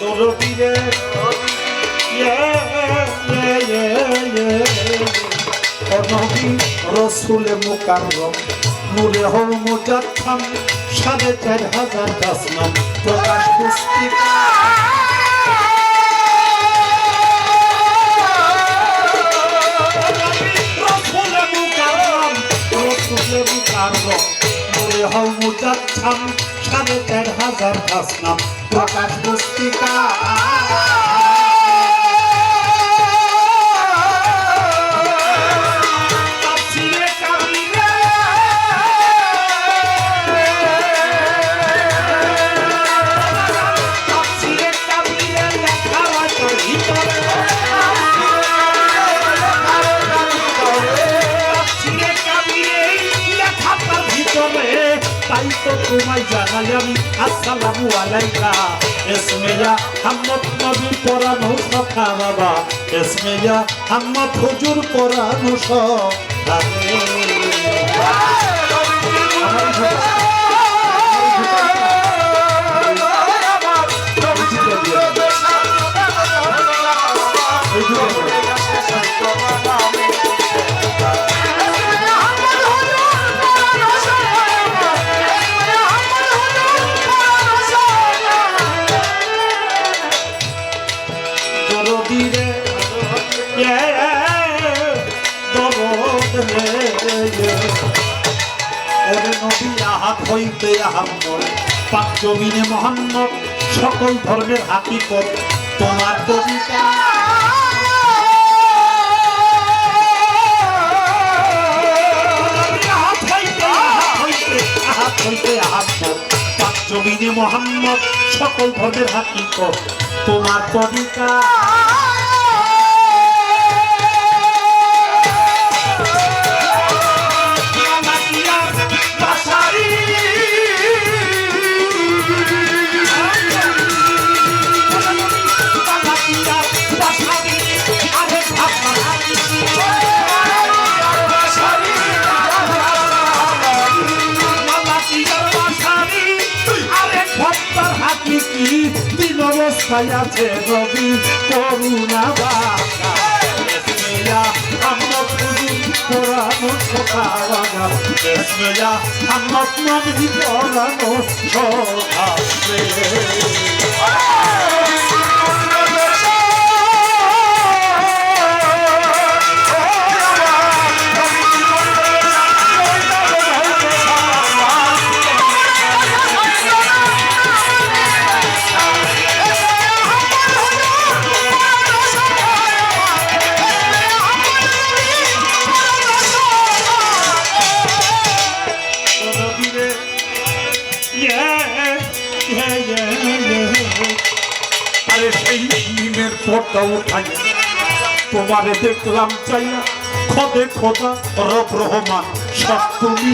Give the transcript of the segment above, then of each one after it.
দরদিরে নবী রসুলে মুকাররম নূরে হও মুজাদ্দাম ৪৫০০ দাসনাম প্রকাশ পুস্তিকা রসুলে মুকাররম নূরে হও মুজাদ্দাম ৪৫০০ দাসনাম প্রকাশ পুস্তিকা তাই তো তোমায় জানাই আমি আসসালামু আলাইকা ইসমিয়া হাম্মদ নবী পরানো সখা বাবা ইসমিয়া হাম্মদ হুজুর পরানো সখা হইতে আহম্মদ পাক জমিনে মুহাম্মদ সকল ধর্মের হাকিকত তোমার কবিতা হইতে আহম্মদ পাক জমিনে মুহাম্মদ সকল ধর্মের হাকিকত তোমার কবিতা তিন অবস্থায় আছে নবী করুণা বাবা ইসমিয়া হাম্মদ হুজুর পরানো সখা বাবা ইসমিয়া হাম্মদ নবী পরানো সখা ফটো উঠাইয়া তোমারে দেখলাম চাইয়া খোদে খোদা রব রহমান সব তুমি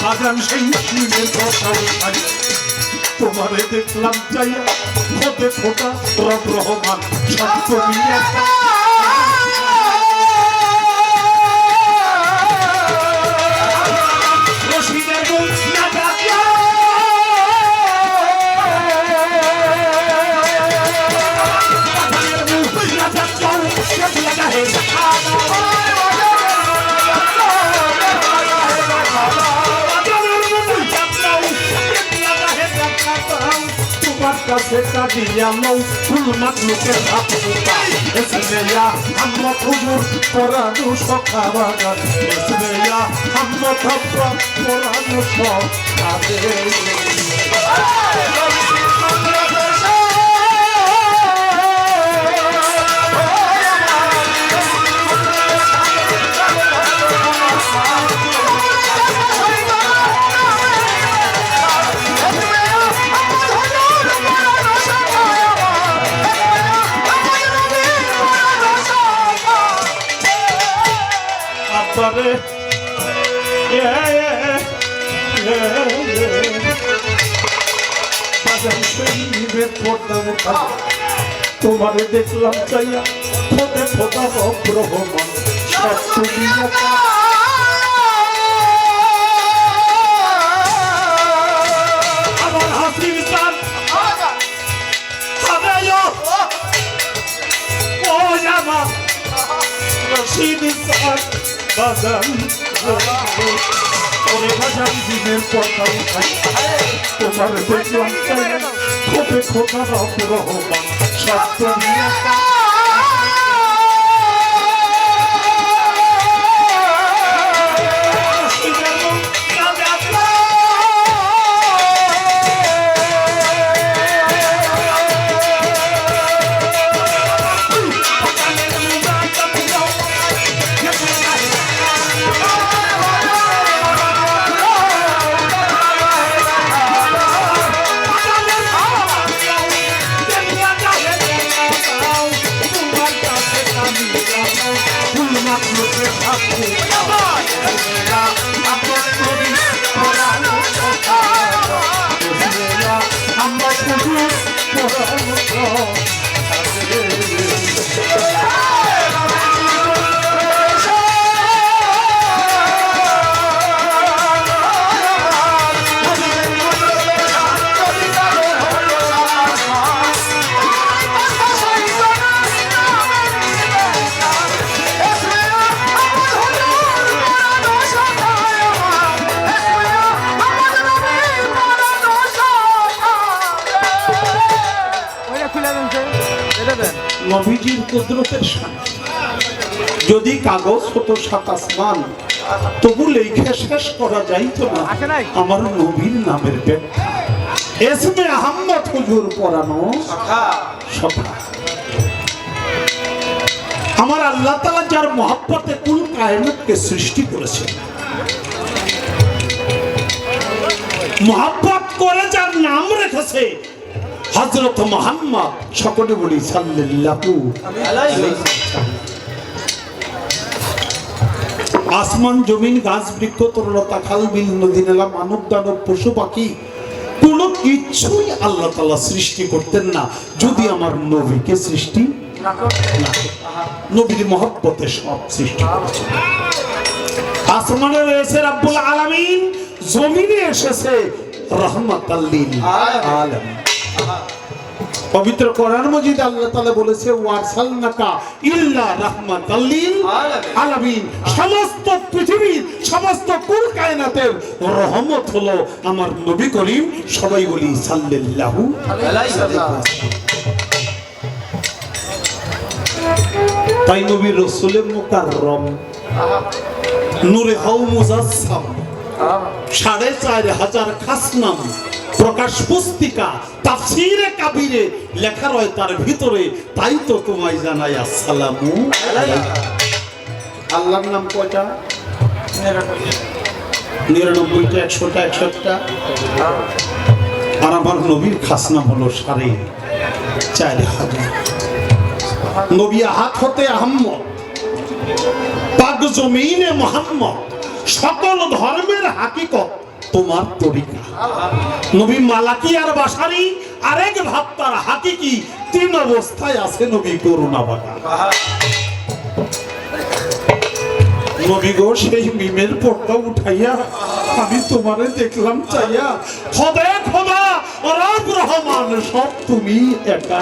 আজান সেই ফটো উঠাইয়া তোমারে দেখলাম চাইয়া খোদে খোদা রব রহমান সব তুমি কাছে কাটিয়া লও ফুল মাতলুকের হাত পুতা ইসমিয়া হাম্মদ হুজুর পরানো সখা বাগান ইসমিয়া হাম্মদ পরানো সখা yeah, yeah, yeah, yeah. বাজান সেই নিবেদ পর্দা উঠাই তোমারে দেখলাম চাইয়া খোদে খোদা রব রহমান সব তুমি একা। আমার হাসির চাঁদ আমার রশিদ চাঁদ বাজান ওরে বাজান দিনের পর্দা উঠাই তোমারে দেখলাম চাইয়া খোদে খোদা রব রহমান সব তুমি একা। নবীজির কুদরতের সাথে যদি কাগজ হতো সাত আসমান তবু লেখে শেষ করা যাইতো না আমার নবীর নামের ব্যাখ্যা। এসমে আহমদ হুজুর পড়ানো সভা। আমার আল্লাহ তাআলা যার মহব্বতে কুল কায়নাতকে সৃষ্টি করেছে, মহব্বত করে যার নাম রেখেছে হযরত মুহাম্মদ, সকলে বলি সাল্লাল্লাহু আলাইহি ওয়াসাল্লাম। আসমান জমিন গাছ বৃক্ষ তরলতা খাল বিল নদী নালা মানব দানব পশু পাখি কোনো কিছুই আল্লাহ তাআলা সৃষ্টি করতেন না যদি আমার নবীকে সৃষ্টি না করতেন। নবীর মহব্বতে সব সৃষ্টি করেছেন। আসমানে রয়েছে রব্বুল আলামিন, জমিনে এসেছে রাহমাতাল লিল আলামিন। পবিত্র কোরআন মজিদ আল্লাহ তাআলা বলেছে ওয়ারসালনাকা ইল্লা রাহমাতাল লিল আলামিন। সমস্ত পৃথিবীর সমস্ত কুল কায়নাতের রহমত হলো আমার নবী করিম, সবাই বলি সাল্লাল্লাহু আলাইহি ওয়াসাল্লাম। তাই নবী রাসূলে মুকাররম নূরে হাউ মুজাসসাম 4500 খাসনাম প্রকাশ পুস্তিকা তাফসীরে কাবীরে লেখা রয় তার ভিতরে। তাই তো তোমায় জানাই আসসালামু আলাইকুম। আল্লাহর নাম কয়টা? 99টা, 100টা, 61টা। আর আমার নবীর খাসনাম হলো 4500। নবী হাত হতে আহম্মদ, পাক জমিনে মুহাম্মদ, সকল ধর্মের হাকিকত তোমার তরিকা। নবী মালাকি আর বাশারি, আরেক ভাব তার হাকিকি, তিন অবস্থায় আছে নবী করুণা বাটা। নবী গো সেই মিমের পর্দা উঠাইয়া আমি তোমারে দেখলাম চাইয়া খোদা খোদা রব রহমান সব তুমি একা।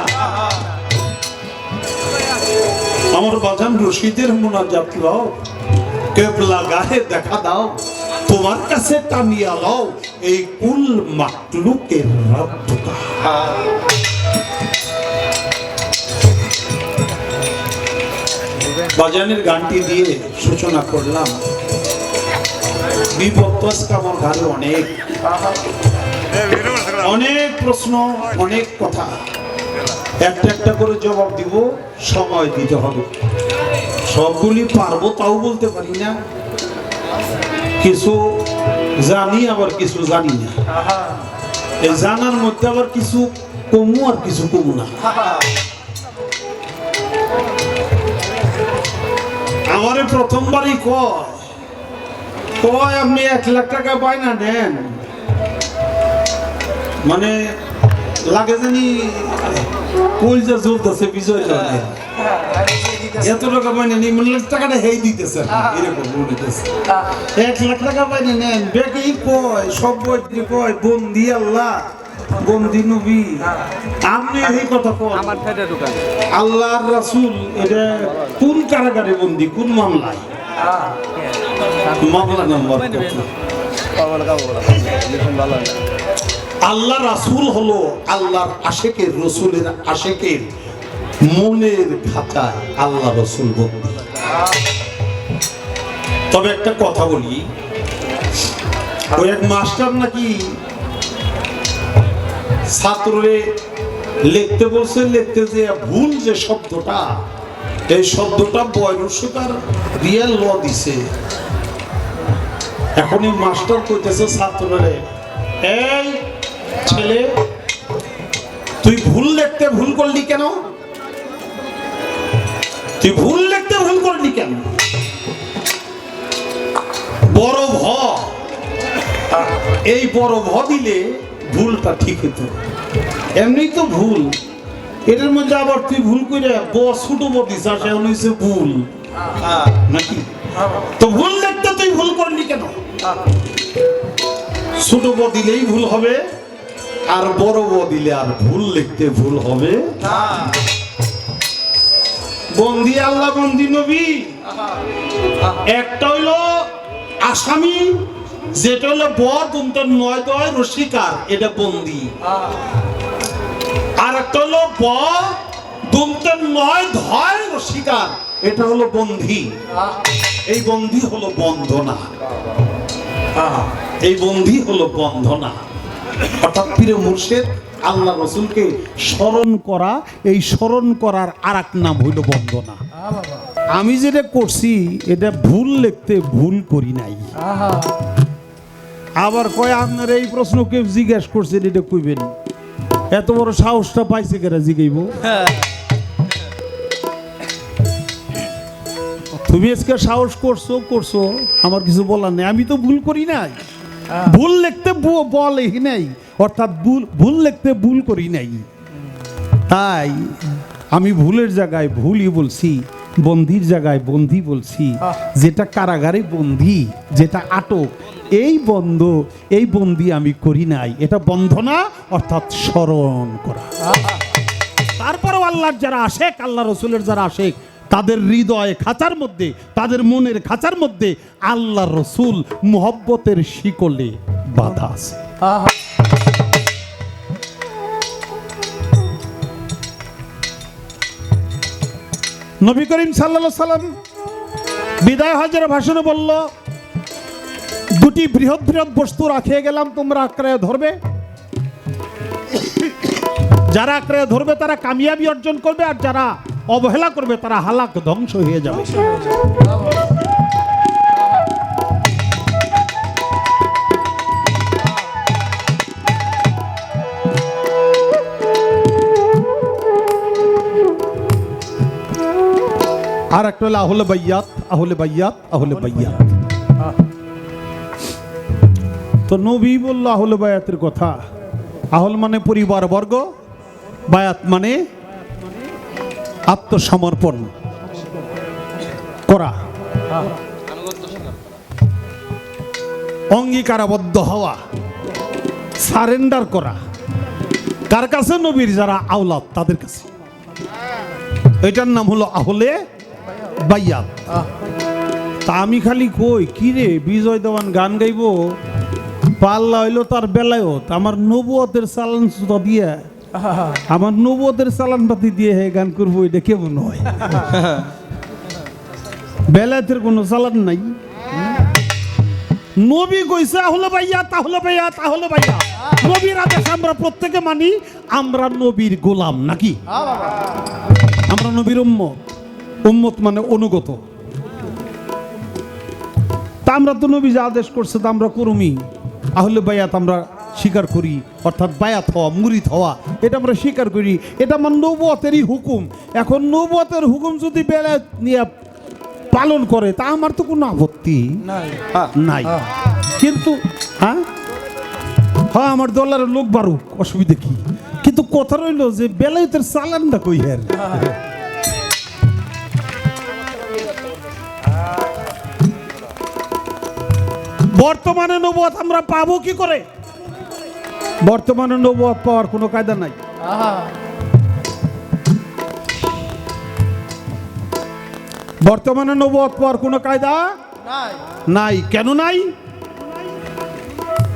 আমার বাজান রশিদের মুনাজাত লও, কেবলা গাহে দেখা দাও, তোমার কাছে টানিয়া লও এই কুল মাকলুকের রবটা। বাজানের গানটি দিয়ে সূচনা করলাম। বিপদ আমার ঘরে অনেক অনেক প্রশ্ন, অনেক কথা, একটা একটা করে জবাব দিব, সময় দিতে হবে। সবগুলি পারবো তাও বলতে পারি না, কিছু জানি আবার কিছু জানি না। এই জানার মধ্যে আবার কিছু কমু আর কিছু কমু না। আমারে প্রথমবারই কয় আপনি 1 লাখ টাকা বায়না নেন, মানে লাগে জানি কইজা জ্বলতেছে বিজয় জলে এত টাকা পাইনি নি মনে টাকাটা হেই দিতেছে এরকম বলতেছে 1 লাখ টাকা পাইনি নেন বেকি কয় সব বইতে কয় বন্দি আল্লাহ বন্দি নবী আপনি এই কথা কন আমার ফেটে ঢুকান আল্লাহর রাসূল এটা কোন কারাগারে বন্দি কোন মামলায় মামলা নাম্বার আল্লাহ রাসূল হলো আল্লাহর আশেকের রসুলের আশেকের মনের খাতায় আল্লাহ রসুল বন্দি। তবে একটা কথা বলি, ওই এক মাস্টার নাকি ছাত্ররে লিখতে বলছে, লিখতে যে ভুল যে শব্দটা, এই শব্দটা বয়স্কার রিয়েল ল দিছে। এখনই মাস্টার কইতেছে ছাত্ররে, এই ছেলে তুই ভুল লিখতে ভুল করলি কেন? তুই ভুল লিখতে ভুল করলি কেন? বড় ভ, এই বড় ভ দিলে ভুলটা ঠিক হতো। এমনি তো ভুল, এটার মধ্যে আবার তুই ভুল করে ছোট বদিস আর সেমন হয়েছে ভুল নাকি? তো ভুল লিখতে তুই ভুল করলি কেন? ছোট ব দিলেই ভুল হবে, আর বড় ব দিলে আর ভুল লিখতে ভুল হবে না। বন্দি আল্লাহ বন্দি নবী, একটা হইলো আসামি, যেটা হলো বদন্তর নয় দয় রসিকার, এটা বন্দি। আর একটা হলো বদন্তর নয় ধয় রসিকার, এটা হলো বন্ধি। এই বন্ধি হলো বন্ধনা, এই বন্ধি হলো বন্ধনা। অর্থাৎ পীর মুর্শিদ আল্লাহ রসুলকে স্মরণ করা, এই স্মরণ করার আর এক নাম হইল বন্দনা। আমি যেটা করছি এটা ভুল লিখতে ভুল করি নাই। আবার কয় আপনার এই প্রশ্ন কেউ জিজ্ঞেস করছে, এটা কইবেন এত বড় সাহসটা পাইছে কেরা জিগাইব? তুমি আজকে সাহস করছো, আমার কিছু বলার নেই। আমি তো ভুল করি নাই, ভুল লিখতে বলে নাই, অর্থাৎ ভুল লিখতে ভুল করি নাই। তাই আমি ভুলের জায়গায় ভুলই বলছি, বন্দির জায়গায় বন্দি বলছি। যেটা কারাগারে বন্দি, যেটা আটক, এই বন্দি আমি করি নাই। এটা বন্ধনা, অর্থাৎ স্মরণ করা। তারপরেও আল্লাহর যারা আশেক, আল্লাহ রসুলের যারা আশেক, তাদের হৃদয় খাঁচার মধ্যে, তাদের মনের খাঁচার মধ্যে আল্লাহ রসুল মুহব্বতের শিকলে বাঁধা আছে। নবী করিম সাল্লাল্লাহু আলাইহি সাল্লাম বিদায় হজের ভাষণে বলল, দুটি বৃহৎ বৃহৎ বস্তু রাখিয়ে গেলাম, তোমরা আঁকড়ে ধরবে। যারা আঁকড়ে ধরবে তারা কামিয়াবি অর্জন করবে, আর যারা অবহেলা করবে তারা হালাক ধ্বংস হয়ে যাবে। আর একটা হলো আহলে বাইয়াত, আহলে বাইয়াত, আহলে বাইয়াত। তো নবী বলল আহলে বায়াতের কথা। আহল মানে পরিবার বর্গ, বায়াত মানে আত্মসমর্পণ করা, অঙ্গীকারাবদ্ধ হওয়া, সারেন্ডার করা। কার কাছে? নবীর যারা আওলাদ তাদের কাছে। এটার নাম হলো আহলে বাইয়াত। তা আমি খালি কই কি রে, বিজয় দেওয়ান গান গাইবো, পাল্লা হইলো তার বেলায়ত, আমার নবুয়তের চালান দিয়ে, আমার নবুয়তের চালান পাতি দিয়ে হে গান করবো, এটা কেমন হয়? বেলায়েতের কোনো চালান নাই। নবী কইছে আহলে বাইয়াত, আহলে বাইয়াত, আহলে বাইয়াত। নবীর আদেশ আমরা প্রত্যেকে মানি, আমরা নবীর গোলাম নাকি? আমরা নবীর উম্মত, উম্মত মানে অনুগত। তা আমরা তো নবী যে আদেশ করছে তা আমরা করুমি। আহলে বায়াত আমরা স্বীকার করি, অর্থাৎ বায়াত হওয়া, মুরিদ হওয়া, এটা আমরা স্বীকার করি। এটা আমার নবুয়তেরই হুকুম। এখন নবুয়তের হুকুম যদি বেলায়েত নিয়ে পালন করে তা আমার তো কোনো আপত্তি নাই। কিন্তু হ্যাঁ, আমার দলের লোক বারুক, অসুবিধা কি? কিন্তু কথা রইল যে বেলায়েতের চালানটা কই হের বর্তমানে নবুয়ত আমরা পাবো কি করে? বর্তমানে নবুয়ত পাওয়ার কোনো কায়দা নাই। বর্তমানে নবুয়ত পাওয়ার কোনো কায়দা নাই। কেন নাই?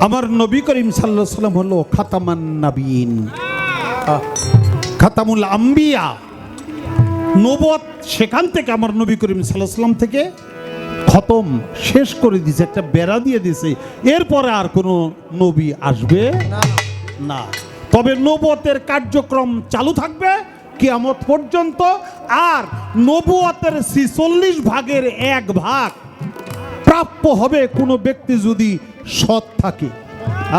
আমার নবী করিম সাল্লাল্লাহু আলাইহি ওয়াসাল্লাম হলো খাতামান নবীন, খাতামুল আম্বিয়া। নবুয়ত সেখান থেকে আমার নবী করিম সাল্লাল্লাহু আলাইহি ওয়াসাল্লাম থেকে খতম, শেষ করে দিয়েছে, একটা বেড়া দিয়ে দিয়েছে। এরপরে আর কোনো নবী আসবে না। তবে নবুয়তের কার্যক্রম চালু থাকবে কিয়ামত পর্যন্ত। আর নবুয়তের 46 ভাগের 1 ভাগ প্রাপ্য হবে কোনো ব্যক্তি যদি সৎ থাকে।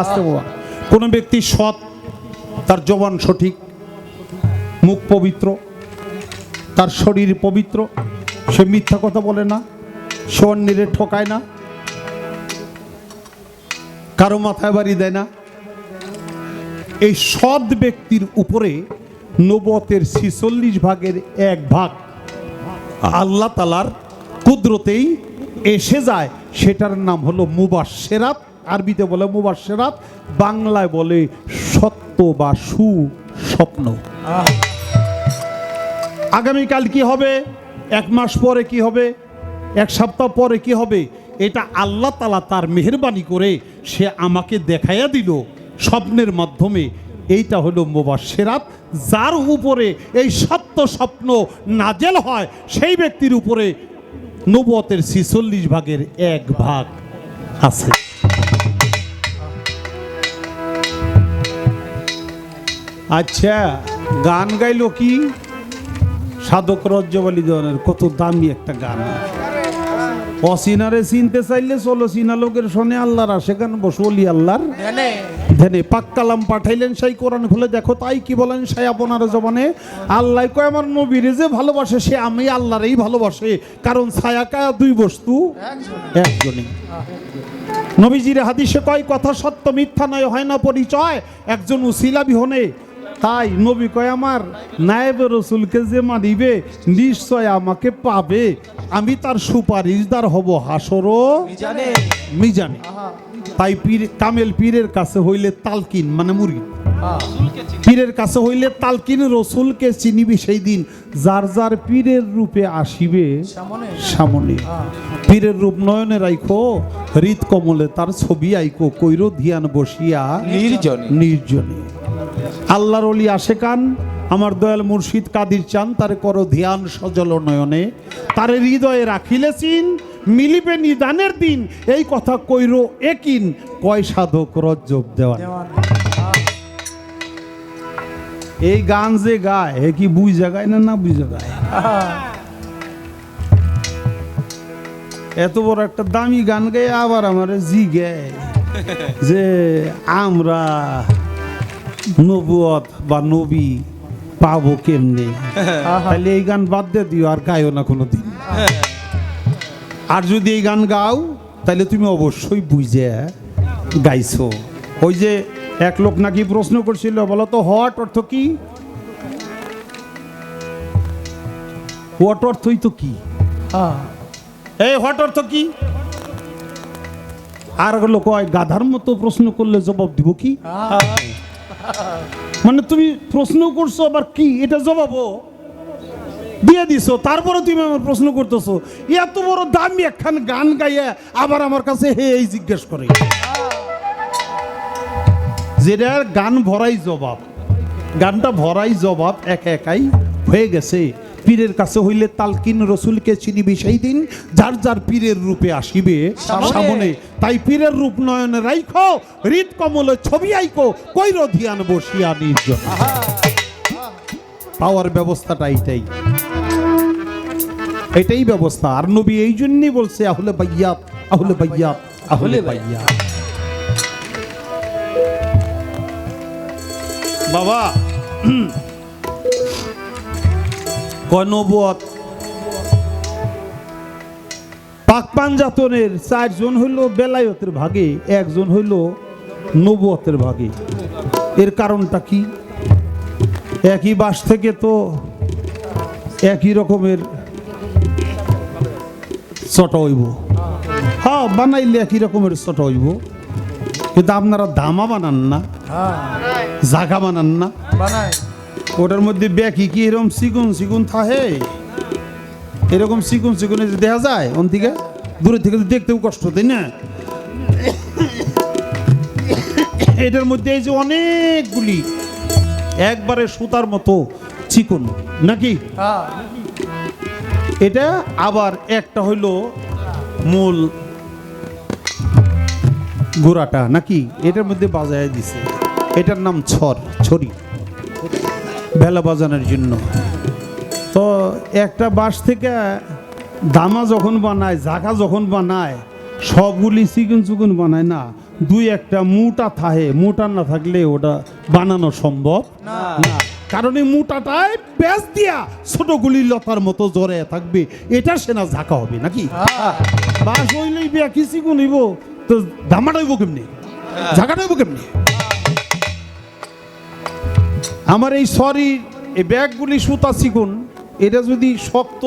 আসতে বাবা, কোনো ব্যক্তি সৎ, তার জবান সঠিক, মুখ পবিত্র, তার শরীর পবিত্র, সে মিথ্যা কথা বলে না, সে অন্যের ঠকায় না, কারো মাথায় বাড়ি দেয় না। এই সৎ ব্যক্তির উপরে নবুয়তের 46 ভাগের 1 ভাগ আল্লাহ তাআলার কুদরতেই এসে যায়। সেটার নাম হলো মুবাশশিরাত, আরবিতে বলে মুবাশশিরাত, বাংলায় বলে সত্য বা সুস্বপ্ন। আগামীকাল কি হবে, 1 মাস পরে কি হবে, 1 সপ্তাহ পরে কি হবে, এটা আল্লাহ তাআলা তার মেহেরবানি করে সে আমাকে দেখাইয়া দিল স্বপ্নের মাধ্যমে। এইটা হলো মুবাশশিরাত। যার উপরে এই সত্য স্বপ্ন নাজেল হয় সেই ব্যক্তির উপরে নবুয়তের 46 ভাগের 1 ভাগ আছে। আচ্ছা, গান গাইলো কি? সাধক রজ্জবালি দেওয়ানের কত দামি একটা গান। অচিনারে চিনতে চাইলে চলো চিনা লোকের শোনে আল্লাহর আসে গান বসলি আল্লাহর ধ্যানে। পাক কালাম পাঠাইলেন সেই কোরআন খুলে দেখো তাই কি বলেন সেই আপনার জবানে। আল্লাহ কয় আমার নবীরে যে ভালোবাসে সে আমি আল্লাহরেই ভালোবাসে, কারণ ছায়া কায়া 2 বস্তু একজনই। নবীজির হাদিসে কয় কথা সত্য মিথ্যা নয়, হয় না পরিচয় একজন উসিলা বিহনে। তাই নবী কয় আমার নায়েবে রসুলকে যে মানিবে নিশ্চয় আমাকে পাবে, আমি তার সুপারিশদার হব হাসরও মিজানে। তাই পীর কামেল পীরের কাছে হইলে তালকিন মানে মুরিদ, পীরের কাছে হইলে তালকিন, রসুলকে চিনিবি সেই দিন যার যার পীরের রূপে আসিবে সামনে। পীরের রূপ নয়নে রাইখো, হৃদ কমলে তার ছবি আইকো, কইর ধ্যান বসিয়া নির্জনে। আল্লাহর ওলি আশেকান আমার দয়াল মুর্শিদ কাদির চান, তারে করো ধ্যান সজল নয়নে, তারে হৃদয়ে রাখিলে চিন, মিলিবে নিদানের দিন, এই কথা কইরো একিন, কয় সাধক রজ্জব দেওয়ান। এই গান যে গায় এ কি বুঝা গায় না বুঝা গায়? এত বড় একটা দামি গান গায় আবার আমার জি গায় যে আমরা নবুয়ত বা নবী পাবো কেমনে। তাহলে এই গান বাদ দিয়ে দিও, আর গাইও না কোনোদিন। আর যদি এই গান গাও তাহলে তুমি অবশ্যই বুঝে গাইছো। ওই যে এক লোক নাকি প্রশ্ন করছিল, বলো তো হট অর্থ কি? হট অর্থই তো কি, এই হট অর্থ কি? আর লোক গাধার মতো প্রশ্ন করলে জবাব দিব কি? মানে তুমি প্রশ্ন করছো আবার কি এটা জবাবও দিয়ে দিছো, তারপরে তুমি আমার প্রশ্ন করতেছো। এত বড় দামি একখান গান গাইয়া আবার আমার কাছে হে এই জিজ্ঞেস করে, যেটা গান ভরাই জবাব, গানটা ভরাই জবাব একাই হয়ে গেছে। পীরের কাছে হইলে তালকিন, রসুলকে চিনিবি সেই দিন যার যার পীরের রূপে আসিবে সামনে। তাই পীরের রূপ নয়নে রাইখো, হৃদ কমলে ছবি আইকো, কইর ধ্যান বসিয়া নির্জন। পাওয়ার ব্যবস্থাটা এটাই ব্যবস্থা। আর নবী এই জন্যই বলছে আহলে বাইয়াত, আহলে বাইয়াত, আহলে বাইয়াত। বাবা নবুয়ত পাক পাঞ্জাতনের 4 জন হইল বেলায়েতের ভাগে, 1 জন হইল নবুয়তের ভাগে। এর কারণটা কি? একই বাঁশ থেকে তো একই রকমের চটা হইব। হ্যাঁ, বানাইলে একই রকমের চটা হইব, কিন্তু আপনারা দামা বানান না, জাগা বানান না। ওটার মধ্যে ব্যাকি কি এরকম চিকুন চিকুন থাকে, এরকম চিকুন চিকুন দেখা যায় ওন থেকে দূরে থেকে দেখতেও কষ্ট, তাই না? এটার মধ্যে এই যে অনেকগুলি একবারে সুতার মতো চিকুন নাকি, এটা আবার একটা হইল মূল গোড়াটা নাকি, এটার মধ্যে বাজায় দিছে, এটার নাম ছড়ি, ভেলা বাজানোর জন্য। তো একটা বাঁশ থেকে দামা যখন বানায়, জাগা যখন বানায়, সবগুলি চিকুন চিকুন বানায় না, দুই একটা মোটা থাকে, মোটা না থাকলে ওটা বানানো সম্ভব না, কারণ এই মোটাটায় প্যাঁচ দিয়া ছোটগুলি লতার মতো জড়ে থাকবে, এটা সেনা ঝাঁকা হবে নাকি। বাঁশ হইলেই কি চিকুন হইব, তো দামাটা হইব কেমনি, ঝাঁকাটা হইব কেমনি? আমার এই এই ব্যাগগুলি সুতা চিকুন, এটা যদি শক্ত,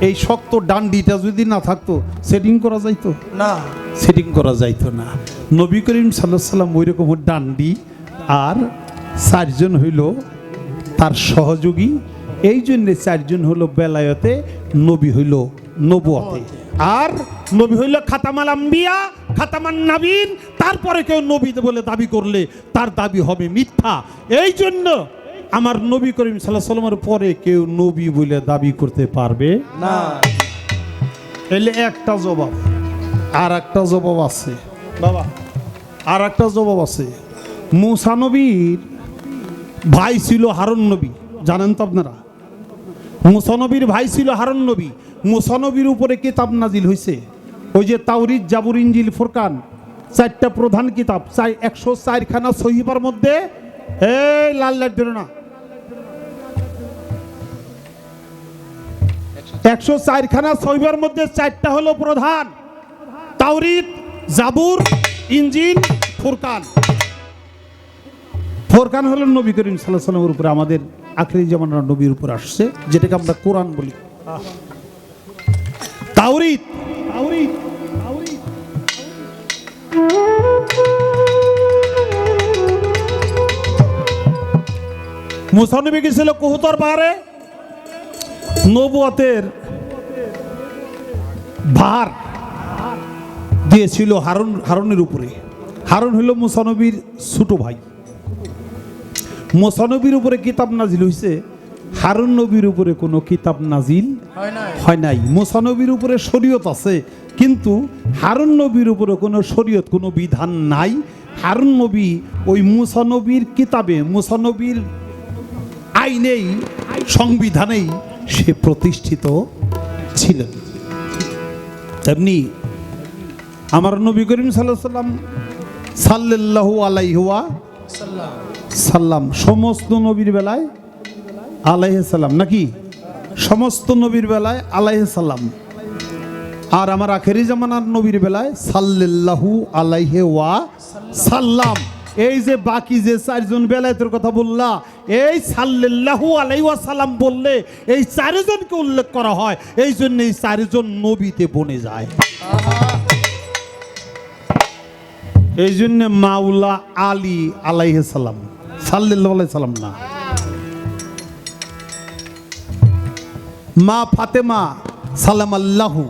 এই শক্ত ডান্ডিটা যদি না থাকতো সেটিং করা যাইতো না, সেটিং করা যাইতো না। নবী করিম সাল্লাল্লাহু আলাইহি ওয়াসাল্লাম ওই রকম ডান্ডি আর চারজন হইল তার সহযোগী, এই জন্যে চারজন হইল বেলায়েতে, নবী হইল নবুয়তে, আর নবী হইল খাতামাল আম্বিয়া খাতামান নাবিন। তারপরে কেউ নবী বলে দাবি করলে তার দাবি হবে মিথ্যা। এই জন্য আমার নবী করিম সাল্লাল্লাহু আলাইহি ওয়াসাল্লামের পরে কেউ নবী বলে দাবি করতে পারবে না। এলে একটা জবাব, আর একটা জবাব আছে বাবা, আর একটা জবাব আছে। মূসা নবীর ভাই ছিল হারুন নবী, জানেন তো আপনারা? মূসা নবীর ভাই ছিল হারুন নবী। মূসা নবীর উপরে কিতাব নাজিল হয়েছে, ওই যে তাওরীত, জাবুর, ইনজিল, ফুরকান, চারটা প্রধান কিতাব, 104 খানা সহিফার মধ্যে, এই লাল লাইট বেরো না, 104 খানা সহিফার মধ্যে 4টা হলো প্রধান, তাওরীত, জাবুর, ইনজিল, ফুরকান। ফুরকান হলো নবী করিম সাল্লাল্লাহু আলাইহি ওয়াসাল্লামের উপরে, আমাদের আখিরি জামানার নবীর উপর আসছে, যেটাকে আমরা কোরআন বলি। তাওরীত, মূসা নবী গেছিল কহুতর পাহাড়ে, নবুয়তের ভার দিয়েছিল হারুনের উপরে। হারুন হইল মূসা নবীর ছোট ভাই। মূসা নবীর উপরে কিতাব নাজিল হয়েছে, হারুন নবীর উপরে কোনো কিতাব নাজিল হয় নাই। মূসা নবীর উপরে শরীয়ত আছে, কিন্তু হারুন নবীর উপরে কোনো শরীয়ত, কোনো বিধান নাই। হারুন নবী ওই মূসা নবীর কিতাবে, মূসা নবীর আইনেই, সংবিধানেই সে প্রতিষ্ঠিত ছিলেন। তেমনি আমার নবী করিম সাল্লাল্লাহু আলাইহি সাল্লাম সমস্ত নবীর বেলায় আলাইহিস সালাম নাকি, সমস্ত নবীর বেলায় আলাইহিস সালাম, আর আমার আখেরি জামানার নবীর বেলায় সাল্লাল্লাহু আলাইহি ওয়া সাল্লাম। এই যে বাকি যে 4জন বেলায়েতের কথা বললা, এই সাল্লাল্লাহু আলাইহি ওয়া সাল্লাম বললে এই 4জনকে উল্লেখ করা হয়, এই জন্য এই 4জন নবীতে বনে যায়। এই জন্য মাওলা আলী আলাইহিস সালাম, সাল্লাল্লাহু আলাইহি সাল্লাম না। মা ফাতেমা সালামাল্লাহু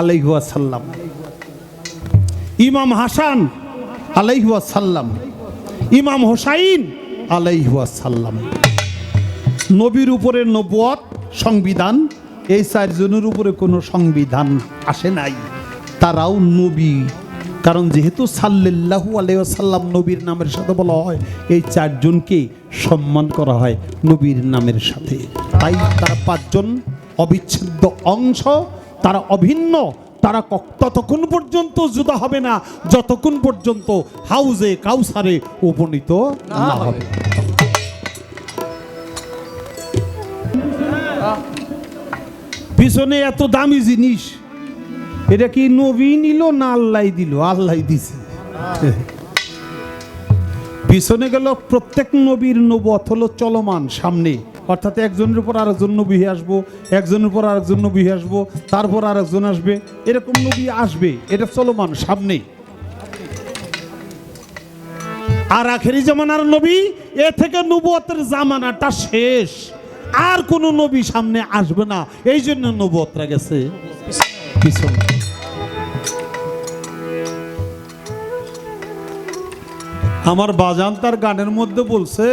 আলাইহি ওয়া সাল্লাম, ইমাম হাসান আলাইহি ওয়া সাল্লাম, ইমাম হোসাইন আলাইহি ওয়া সাল্লাম। নবীর উপরে নবুয়ত, সংবিধান, এই 4জনের উপরে কোনো সংবিধান আসে নাই, তারাও নবী। কারণ যেহেতু সাল্লাল্লাহু আলাইহি ওয়াসাল্লাম নবীর নামের সাথে বলা হয়, এই 4জনকে সম্মান করা হয় নবীর নামের সাথে। তাই তারা 5জন অবিচ্ছেদ্য অংশ, তারা অভিন্ন। তারা ততক্ষণ পর্যন্ত জুদা হবে না যতক্ষণ পর্যন্ত হাউজে কাউসারে উপনীত না হবে। পিছনে এত দামি জিনিস, এটা কি নবী নিল না আল্লাহ দিল? আল্লাহ দিছে। পিছনে গেল প্রত্যেক নবীর নবুয়ত হলো চলমান সামনে, অর্থাৎ একজনের উপর আরেকজন নবী আসবো, একজনের উপর আরেকজন নবী আসবো, তারপর আরেকজন আসবে, এরকম নবী আসবে, এটা চলমান সামনে। আর আখেরি জামানার নবী, এ থেকে নবুয়তের জামানাটা শেষ, আর কোন নবী সামনে আসবে না, এই জন্য নবুয়তরা গেছে পিছনে। আমার বাজান তার গানের মধ্যে বলছে,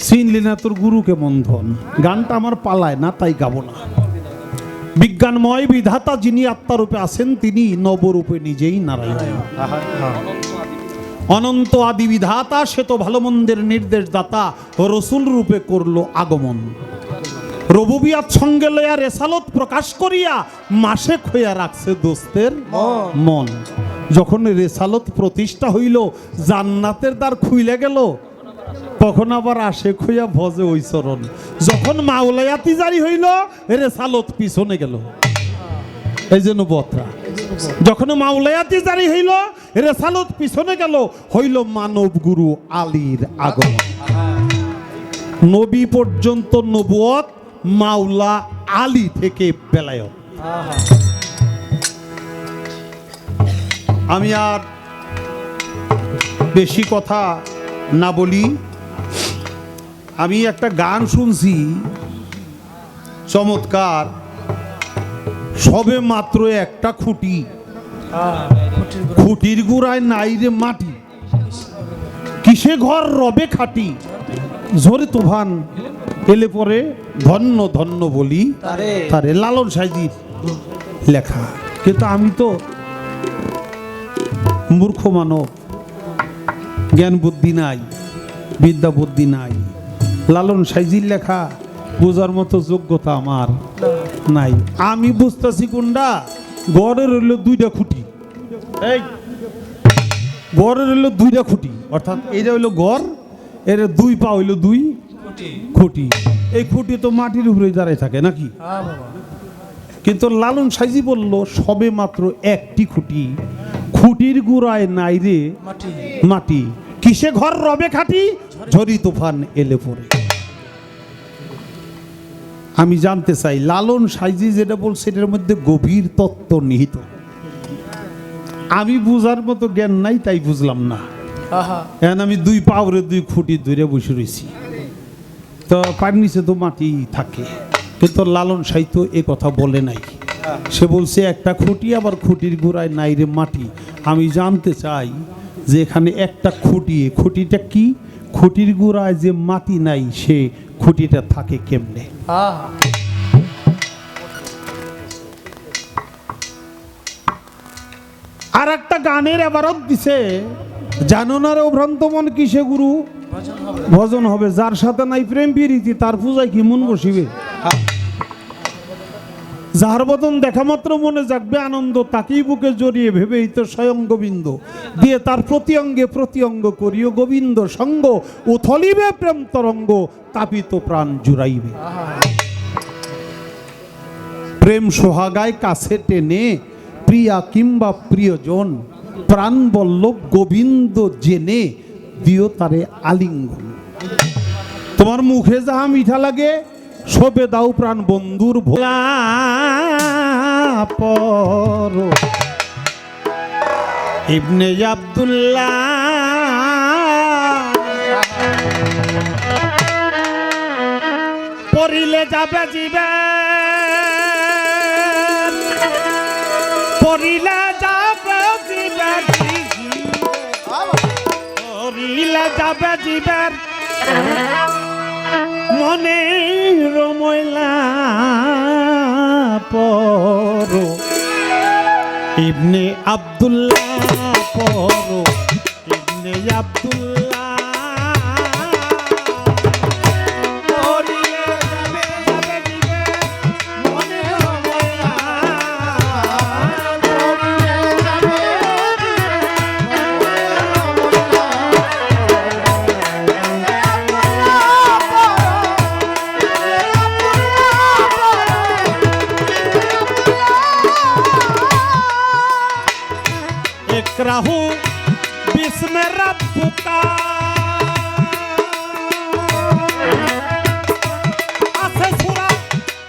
চিনলি না তোর গুরু কেমন ধন। গানটা আমার পালায় না, তাই গাবো না। বিজ্ঞানময় বিধাতা যিনি আত্মারূপে আছেন, তিনি নবরূপে নিজেই নারায়ণ। অনন্ত আদি বিধাতা, সে তো ভালো মন্দের নির্দেশ দাতা, রসুল রূপে করলো আগমন। রবুবিয়াত সঙ্গে লইয়া রেসালত প্রকাশ করিয়া, মাসে খোয়া রাখছে দোস্তের মন। যখন রেসালত প্রতিষ্ঠা হইল, জান্নাতের দ্বার খুইলে গেল, তখন আবার আসে খোয়া ভজে ওই চরণ। যখন মাওলায়াতি জারি হইল, রেসালত পিছনে গেল। এই জন্য বত্রা যখন মাওলায়াতি জারি হইল, রেসালত পিছনে গেল, হইল মানব গুরু আলীর আগমন। নবী পর্যন্ত নবুয়ত, মাওলা আলী থেকে বেলায়ত। আমি আর বেশি কথা না বলি, আমি একটা গান শুনছি চমৎকার, সবে মাত্র একটা খুঁটি, খুঁটির গুড়ায় নাই রে মাটি, কিসে ঘর রবে খাটি, ঝরে তুফান এলে পরে ধন্য ধন্য বলি তারে। লালন সাইজির লেখা, কিন্তু আমি তো মূর্খ মানব, জ্ঞান বুদ্ধি নাই, বিদ্যা বুদ্ধি নাই। লালন সাইজির লেখা বোঝার মতো যোগ্যতা আমার নাই। আমি বুঝতেছি কোনটা, গড়ের হইল দুইটা খুঁটি, এই গড়ের হইল দুইটা খুঁটি, অর্থাৎ এইটা হইল গড়, এর দুই পা হইল দুই খুঁটি। এই খুঁটি তো মাটির উপরে দাঁড়ায় থাকে নাকি? কিন্তু লালন সাইজি বলল সবে মাত্র একটি খুঁটি, খুঁটির গুড়ায় নাই রে মাটি, কিসে ঘর রবে খাটি, ঝড়ি তুফান এলে পরে। আমি জানতে চাই, লালন সাইজি যেটা বলছে এটার মধ্যে গভীর তত্ত্ব নিহিত। আমি বুঝার মতো জ্ঞান নাই, তাই বুঝলাম না। এখন আমি দুই পাওরে দুই খুঁটি ধরে বসে রয়েছি, তো পানির নিচে তো মাটি থাকে, কিন্তু লালন সাহিত্য এ কথা বলে নাই। সে বলছে একটা খুঁটি, আবার খুঁটির গোড়ায় নাই রে মাটি। আমি জানতে চাই যে এখানে একটা খুঁটি, খুঁটিটা কি? খুঁটির গোড়ায় যে মাটি নাই, সে খুঁটিটা থাকে কেমনে? আর একটা গানের আবারত দিছে, জানো না রে ভ্রান্ত মন কিসে গুরু ভজন হবে, যার সাথে নাই প্রেম প্রীতি, তার পূজায় কি মন বসিবে? যাহার বদন দেখা মাত্র মনে জাগবে আনন্দ, তাকেই বুকে জড়িয়ে ভেবেই তো স্বয়ং গোবিন্দ, দিয়ে তার প্রতি অঙ্গ করিও গোবিন্দ সঙ্গ, উথলিবে প্রেম তরঙ্গ, তাপিত প্রাণ জুড়াইবে। প্রেম সোহাগায় কাছে টেনে, প্রিয়া কিংবা প্রিয়জন, প্রাণ বল্লভ গোবিন্দ জেনে দিও তারে আলিঙ্গন। তোমার মুখে যাহা মিঠা লাগে, শোভে দাও প্রাণ বন্ধুর ভোলা পর। ইবনে আব্দুল্লাহ পড়িলে যাবে জীবন, পড়িলে যাবে জীবন, পড়িলে যাবে জীবন, মনে রময়লা পড়ো। ইবনে আব্দুল্লাহ পড়ো, ইবনে আব্দুল্লাহ পড়িলে যাবে জীবন, মনে রময়লা, পড়িলে যাবে রাহু বিস্মে রাব্বুকা আছে সূরা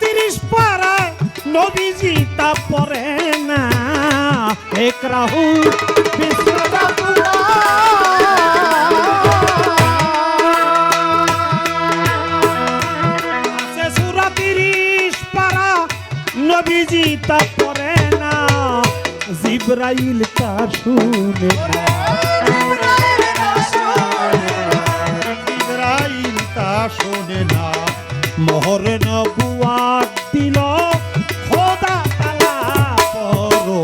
30 পারায় নবীজি তা পড়ে না ইকরাহু বিস্মে রাব্বুকা আছে সূরা 30 পারা নবীজি তা পড়ে না জিবরাইল তা শুনে না জিবরাইল তা শুনে না মোহর নবুয়াত দিল খোদা তাআলা পড়ো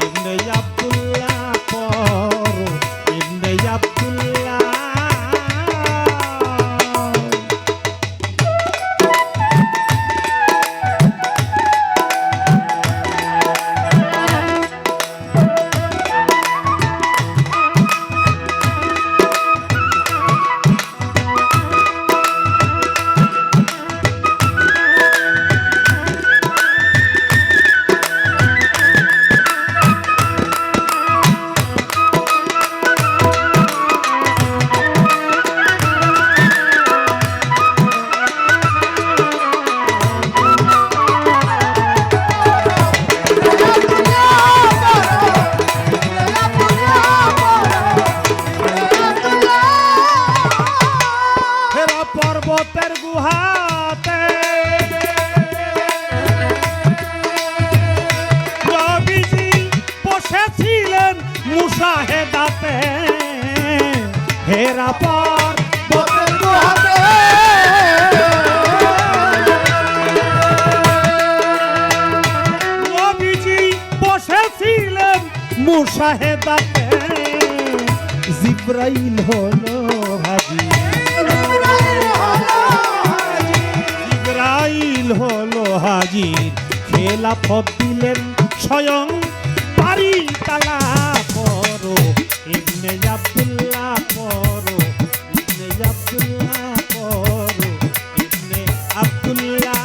ইবনে আব্দুল্লাহ পড়ো ইবনে আব্দুল্লাহ পর্বতের গুহাতে নবীজি বসেছিলেন মুশাহেদাতে হেরা পর্বতের গুহাতে নবীজি বসেছিলেন মুশাহেদাতে জিবরাইল হলো হাজির জিবরাইল হলো হাজির খেলাফত দিলেন স্বয়ং বাড়ি তালা পড়ো ইবনে আব্দুল্লাহ পড়ো ইবনে আব্দুল্লাহ পড়ো ইবনে আব্দুল্লাহ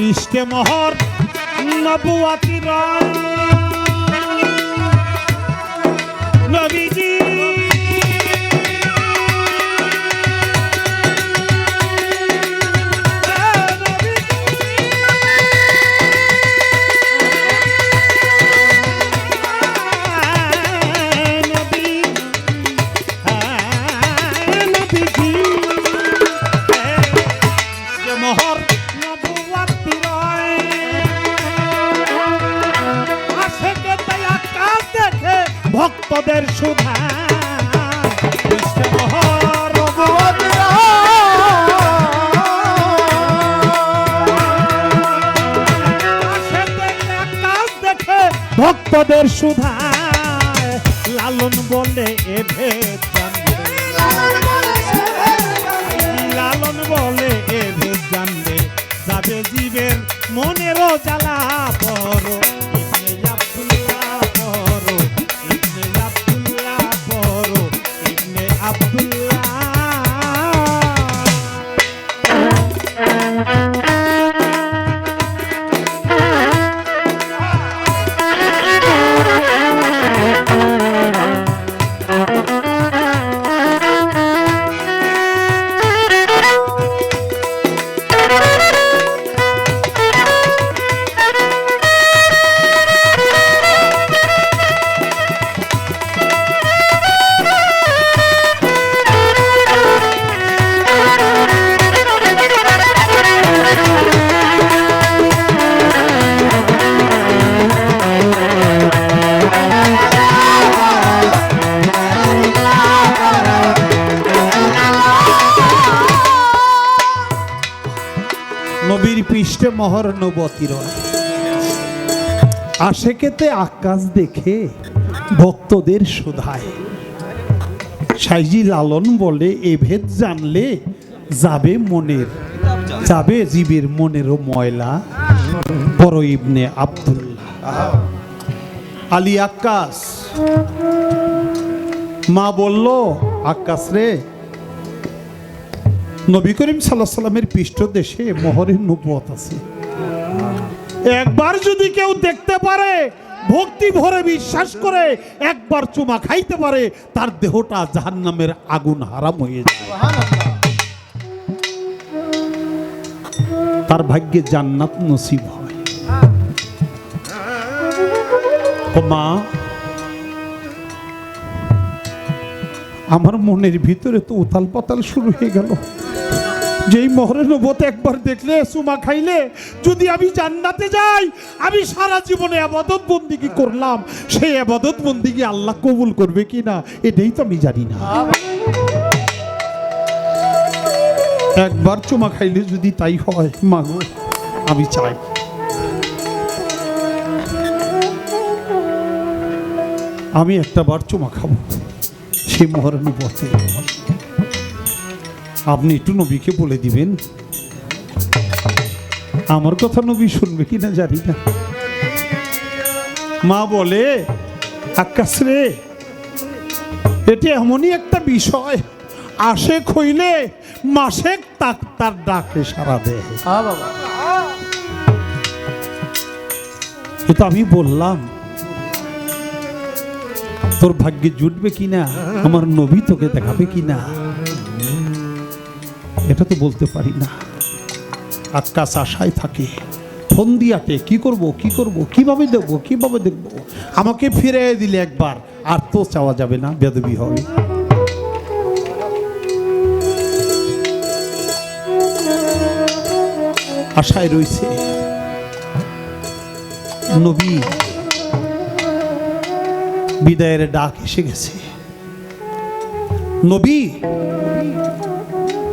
ইশকে মোহর নবুয়াতি রায় নবীজি মোহর নবুয়াতি রায় আশেকে দয়া কাজ দেখে ভক্তদের সুধা ইশকে মোহর নবুয়াতি ভক্তদের সুধা লালন বলে এ ভেদ জানবে লালন বলে এ ভেদ জানবে যাবে জীবের মনেরও জ্বালা পড়ো ইবনে আব্দুল্লাহ পড়ো ইবনে আব্দুল্লাহ পড়ো ইবনে আব্দুল্লাহ নবীর পৃষ্ঠে মোহর নবতির আশেকেতে আকাশ দেখে ভক্তদের শোধায়। সাইজি লালন বলে এ ভেদ জানলে যাবে জীবের মনেরও ময়লা। বড় ইবনে আব্দুল্লাহ। আলী আক্কাস, মা বলল আক্কাস রে, নবী করিম সাল্লাল্লাহু আলাইহি সাল্লামের পৃষ্ঠদেশে মোহরের নবুয়ত আছে। একবার যদি কেউ দেখতে পারে, ভক্তি ভরে বিশ্বাস করে, একবার চুমা খাইতে পারে, তার দেহটা জাহান্নামের আগুন হারাম হয়ে যায়। তার ভাগ্যে জান্নাত নসিব হয়। ও মা, আমার মনের ভিতরে তো উথাল পাতাল শুরু হয়ে গেল। যেই মোহরের নবুয়ত একবার দেখলে, চুমা খাইলে যদি আমি জান্নাতে যাই, আমি সারা জীবনে ইবাদত বন্দেগী করলাম, সেই ইবাদত বন্দেগী আল্লাহ কবুল করবে কিনা এটাই তো আমি জানি না। একবার চুমা খাইলে যদি তাই হয়, মাগো আমি চাই আমি একটা বার চুমা খাবো সেই মোহরের নবুয়তে। আপনি একটু নবীকে বলে দিবেন, আমার কথা নবী শুনবে কিনা জানি না। মা বলে আক্কাস রে, এটি এমনই একটা বিষয়, আশেক হইলে মাসেক তার ডাকে সারা দেয়। এটা আমি বললাম, তোর ভাগ্যে জুটবে কিনা, আমার নবী তোকে দেখাবে কিনা, এটা তো বলতে পারি না। আক্কাস আশায় থাকে, ফোন দিয়াতে কি করব, কিভাবে দেখবো, আমাকে ফিরে দিলে একবার আর তো চাওয়া যাবে না, বেদবি হবে। আশায় রয়েছে। নবী বিদায়ের ডাক এসে গেছে। নবী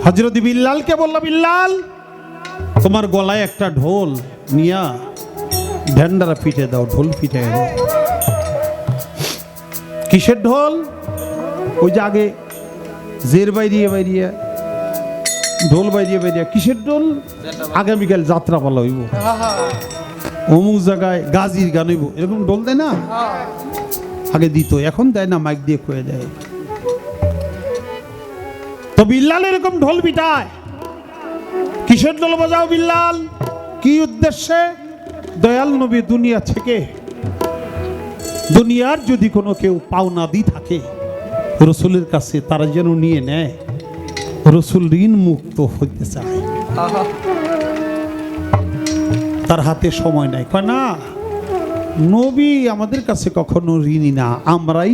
হযরত বিল্লালকে বলল, বিল্লাল তোমার গলায় একটা ঢোল নিয়া ঢেন্ডারা পিটে দাও, ঢোল পিটে দাও। কিসের ঢোল? ওই যে আগে জের বাইরিয়ে ঢোল বাইরিয়ে কিসের ঢোল? আগামীকাল যাত্রা পালা হইব, অমুক জায়গায় গাজির গান হইব, এরকম ঢোল দেয় না? আগে দিত, এখন দেয় না, মাইক দিয়ে কয়ে দেয়। তো বিল্লাল এরকম ঢোল পিটায়। কিসের ঢোল বাজাও বিল্লাল? কি উদ্দেশ্যে? দয়াল নবী দুনিয়া থেকে, দুনিয়ার যদি কোনো কেউ পাওনাদি থাকে রসুলের কাছে, তারা যেন নিয়ে নেয়। রসুল ঋণ মুক্ত হইতে চায়, তার হাতে সময় নাই। কয় না, নবী আমাদের কাছে কখনো ঋণী না, আমরাই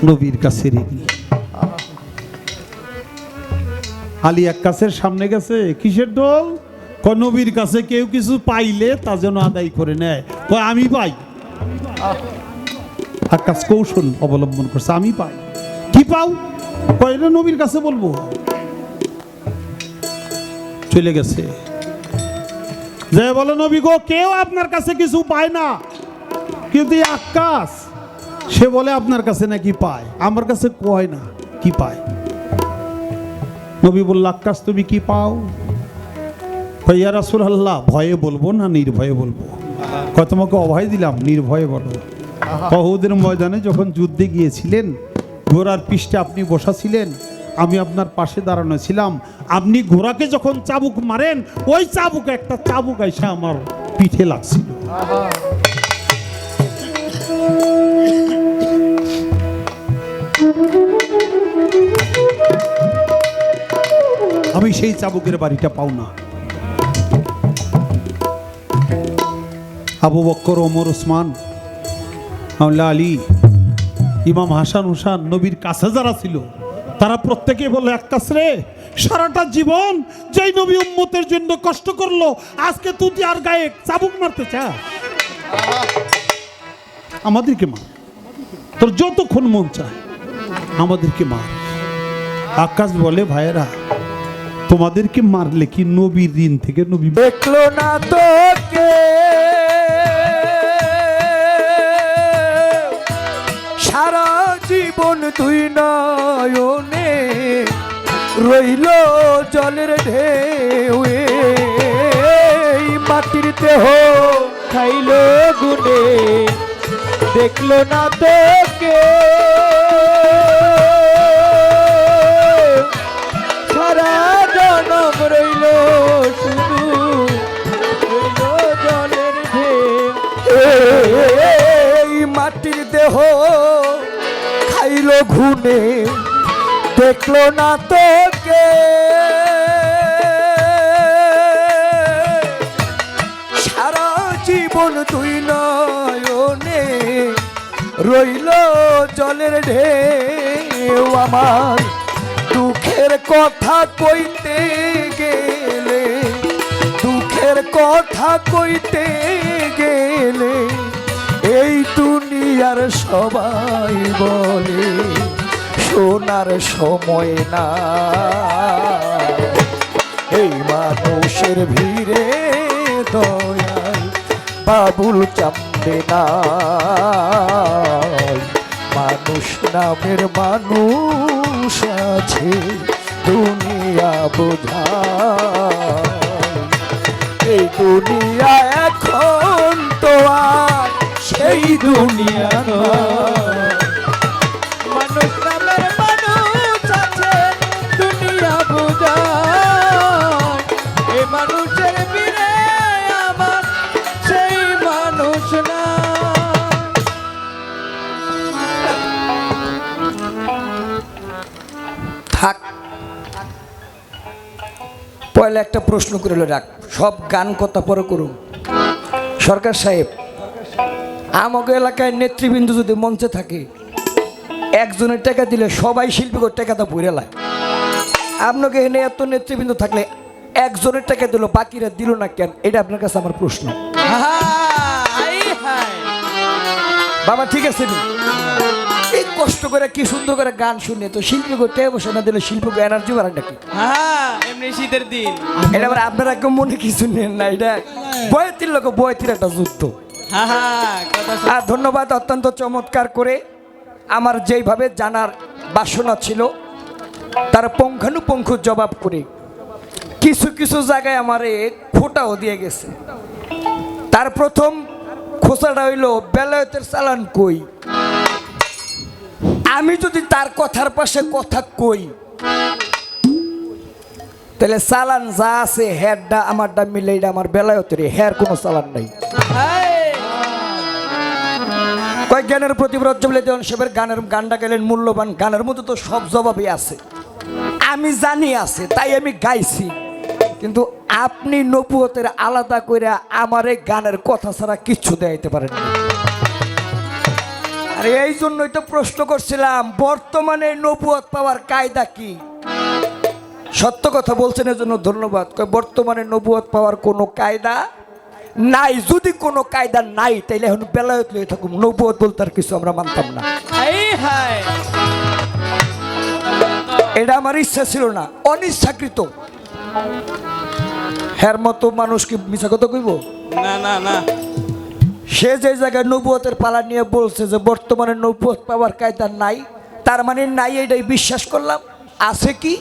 নবীর কাছে ঋণী। আলী আক্কাসের সামনে গেছে, কিসের ঢোল? কয় নবীর কাছে কেউ কিছু পাইলে তা যেন আদায় করে নেয়। কয় আমি পাই। আক্কাস কৌশল অবলম্বন করছে, আমি পাই। কি পাও? কয় এটা নবীর কাছে বলবো। চলে গেছে, যে বলে নবী গো, কেউ আপনার কাছে কিছু পায় না, কিন্তু আক্কাস সে বলে আপনার কাছে নাকি পায়, আমার কাছে কয় না কি পায়। নবী বলল, আক্কাস তুমি কি পাও? কয় ইয়া রাসূলুল্লাহ, ভয়ে বলবো না নির্ভয়ে বলবো? কয় তোমাকে অভয় দিলাম, নির্ভয়ে বলো। উহুদের ময়দানে যখন যুদ্ধে গিয়েছিলেন, ঘোড়ার পৃষ্ঠে আপনি বসা ছিলেন, আমি আপনার পাশে দাঁড়ানো ছিলাম। আপনি ঘোড়াকে যখন চাবুক মারেন, ওই চাবুক একটা চাবুক এসে আমার পিঠে লাগছিল। আমি সেই চাবুকের বাড়িটা পাও না। আবু বকর, ওমর, ওসমান, মাওলা আলী, ইমাম হাসান হুসান, নবীর কাছে যারা ছিল, তারা প্রত্যেকে বলে, আক্কাস রে, সারাটা জীবন যেই নবী উম্মতের জন্য কষ্ট করলো, আজকে তুই আর গায়ে চাবুক মারতে চাস? আমাদেরকে মার, তোর যতক্ষণ মন চায় আমাদেরকে মার। আক্কাস বলে, ভাইয়েরা তোমাদেরকে মারলে কি নবীর ঋণ থেকে নবী দেখলো না তোকে সারা জীবন তুই নয়নে রইল জলের ঢেউ এই মাটির দেহ খাইল গুনে দেখলো না তোকে সারা জনম রইল শুধু রইল জলের ঢেউ এই মাটির দেহ খাইল ঘুনে দেখলো না তোকে সারা জীবন তুই নয়নে রইল জলের ঢেউ আমার দুঃখের কথা কইতে গেলে দুঃখের কথা কইতে গেলে এই দুনিয়ার সবাই বলে শোনার সময় না এই মানুষের ভিড়ে দয়াল বাবুল চান্দে না মানুষ নামের মানুষ আছে দুনিয়া বোঝা এই দুনিয়া এখন তো আর সেই দুনিয়া নয় মানুষ নামের মানুষ আছে দুনিয়া বোঝা এই মানুষের বীরে আমার সেই মানুষ না থাক পয়লা একটা প্রশ্ন করে রাখ সব গান কথা পরে করুন সরকার সাহেব আমাকে এলাকায় নেতৃবৃন্দ যদি মঞ্চে থাকে একজনের টাকা দিলে সবাই শিল্পীকে টাকাটা ভরে লায় আপনাকে এনে এত নেতৃবৃন্দ থাকলে একজনের টাকা দিল বাকিরা দিল না কেন এটা আপনার কাছে আমার প্রশ্ন বাবা ঠিক আছে এই কষ্ট করে কি সুন্দর করে গান শুনে তো শিল্পীকে টাকা বসে না দিলে শিল্পীকে এনার্জি বাড়ায় নাকি এমনি শীতের দিন এটা আবার আপনারা কেউ মনে কিছু নেন না এটা বয়তির লোক বয়তির একটা যুদ্ধ আর ধন্যবাদ অত্যন্ত চমৎকার করে আমার যেইভাবে জানার বাসনা ছিল তার পুঙ্খানুপুঙ্খ জবাব করে কিছু কিছু জায়গায় আমারে খোঁটাও দিয়ে গেছে তার প্রথম খোঁচাটা হইল বেলায়েতের চালান কই আমি যদি তার কথার পাশে কথা কই তাহলে চালান যা আছে হেরটা আমারটা মিলে এটা আমার বেলায়েতের হের কোনো চালান নাই কয়েক গানের প্রতি রজ্জবুল সাহেবের গানটা গেলেন মূল্যবান গানের মধ্যে তো সব জবাবই আছে আমি জানি আছে তাই আমি গাইছি কিন্তু আপনি নবুয়তের আলাদা করে আমার এই গানের কথা ছাড়া কিচ্ছু দেখাইতে পারেন না আর এই জন্যই তো প্রশ্ন করছিলাম বর্তমানে নবুয়ত পাওয়ার কায়দা কি সত্য কথা বলছেন এর জন্য ধন্যবাদ বর্তমানে নবুয়ত পাওয়ার কোনো কায়দা নাই যদি কোনো কায়দা নাই তাইলে এখন বেলায়েত লয়ে থাকুম নবুয়ত বলতে আর কিছু আমরা মানতাম না এটা আমার ইচ্ছা ছিল না অনিচ্ছাকৃত হের মতো মানুষ কি মিছা কথা কইব না না না সে যে জায়গায় নবুয়তের পালা নিয়ে বলছে যে বর্তমানে নবুয়ত পাওয়ার কায়দা নাই তার মানে নাই এটাই বিশ্বাস করলাম আছে কি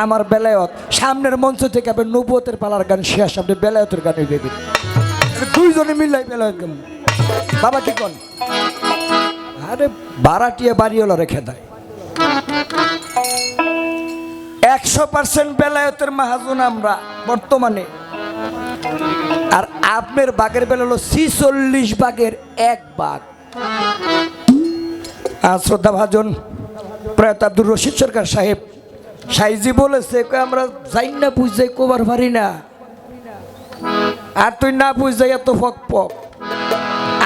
আমার বেলায়েত সামনের মঞ্চ থেকে আবার নবুয়তের পালার গান শেষ আপনি বেলায়েতের গানে গাইবেন দুইজনে মিলাই বেলায়েত গান বাবা কি কন আরে বারাটিয়া বাড়িওয়ালা রেখে দেয় 100% বেলায়েতের মাহাজন আমরা বর্তমানে আর আপনার বাঘের বেলা হলো 46 ভাগের 1 ভাগ আর শ্রদ্ধা ভাজন প্রয়াত আব্দুর রশিদ সরকার সাহেব সাইজি বলেছে আমরা যাই না বুঝাই কোবার পারি না আর তুই না বুঝাই এত ফক ফক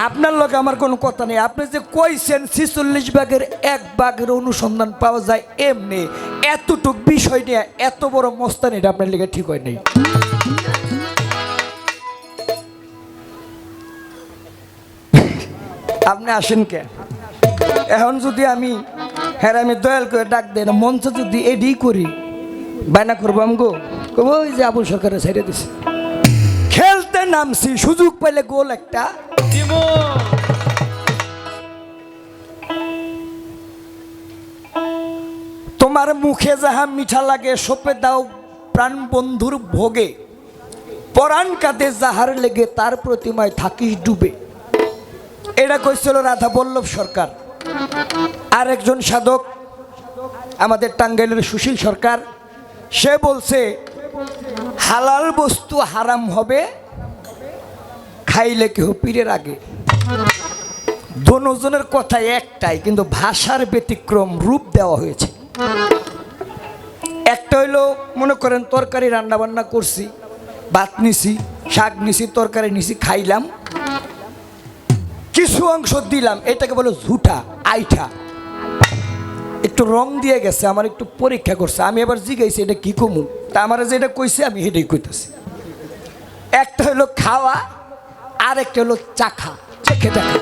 আপনার লোক আমার কোনো কথা নেই আপনি যে কইছেন 46 ভাগের 1 ভাগের অনুসন্ধান পাওয়া যায় এমনি এতটুক বিষয় নিয়ে এত বড় মস্তানি এটা আপনার লিগে ঠিক হয় নাই আপনি আসেন কে এখন যদি আমি হ্যাঁ আমি দয়াল করে ডাক দেন মঞ্চ যদি এডি করি বায়না করবো আমগো ওই যে আবুল সরকারের ছেড়ে দিছে। খেলতে নামছি, সুযোগ পাইলে গোল একটা দিমু। তোমার মুখে যাহা মিঠা লাগে সোপে দাও প্রাণ বন্ধুর ভোগে, পরাণ কাঁদে যাহার লেগে তার প্রতিমায় থাকিস ডুবে। এটা কইছিল রাধা বল্লভ সরকার। আর একজন সাধক আমাদের টাঙ্গাইলের সুশীল সরকার, সে বলছে হালাল বস্তু হারাম হবে খাইলে কেহ পীরের আগে। দোনোজনের কথা একটাই, কিন্তু ভাষার ব্যতিক্রম রূপ দেওয়া হয়েছে। একটা হইলো মনে করেন তরকারি রান্না বান্না করছি, ভাত নিছি, শাক নিছি, তরকারি নিছি, খাইলাম, কিছু অংশ দিলাম, এটাকে বলে ঝুঠা আইঠা, একটু রং দিয়ে গেছে, আমার একটু পরীক্ষা করছে, আমি এবার জিগাইছি এটা কি কমু, তা আমার যেটা কইছে আমি সেটাই কইতেছি। একটা হলো খাওয়া, আর একটা হলো চাখা, চেখে দেখা।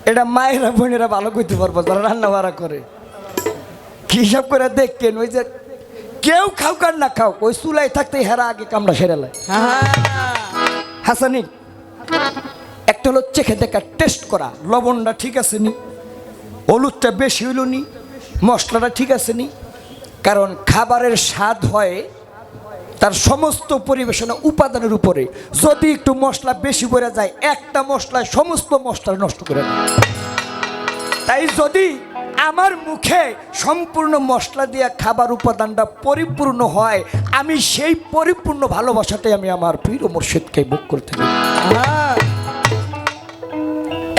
এটা মায়েরা বোনেরা ভালো কইতে পারবো যারা রান্না বাড়া করে। কি হিসাব করে দেখেন, ওই যে কেউ খাও কার না খাও, ওই চুলাই থাকতে হেরা আগে কামড়া সেরালায়। হাসানি, একটা হলো চেখে দেখা, টেস্ট করা, লবণটা ঠিক আছে নি, হলুদটা বেশি হইল নি, মশলাটা ঠিক আছে নি। কারণ খাবারের স্বাদ হয় তার সমস্ত পরিবেশনা উপাদানের উপরে। যদি একটু মশলা বেশি করে যায়, একটা মশলায় সমস্ত মশলা নষ্ট করে দেয়। তাই যদি আমার মুখে সম্পূর্ণ মশলা দিয়ে খাবার উপাদানটা পরিপূর্ণ হয়, আমি সেই পরিপূর্ণ ভালোবাসাটাই আমি আমার প্রিয় মুর্শিদকে ভোগ করতে পারি।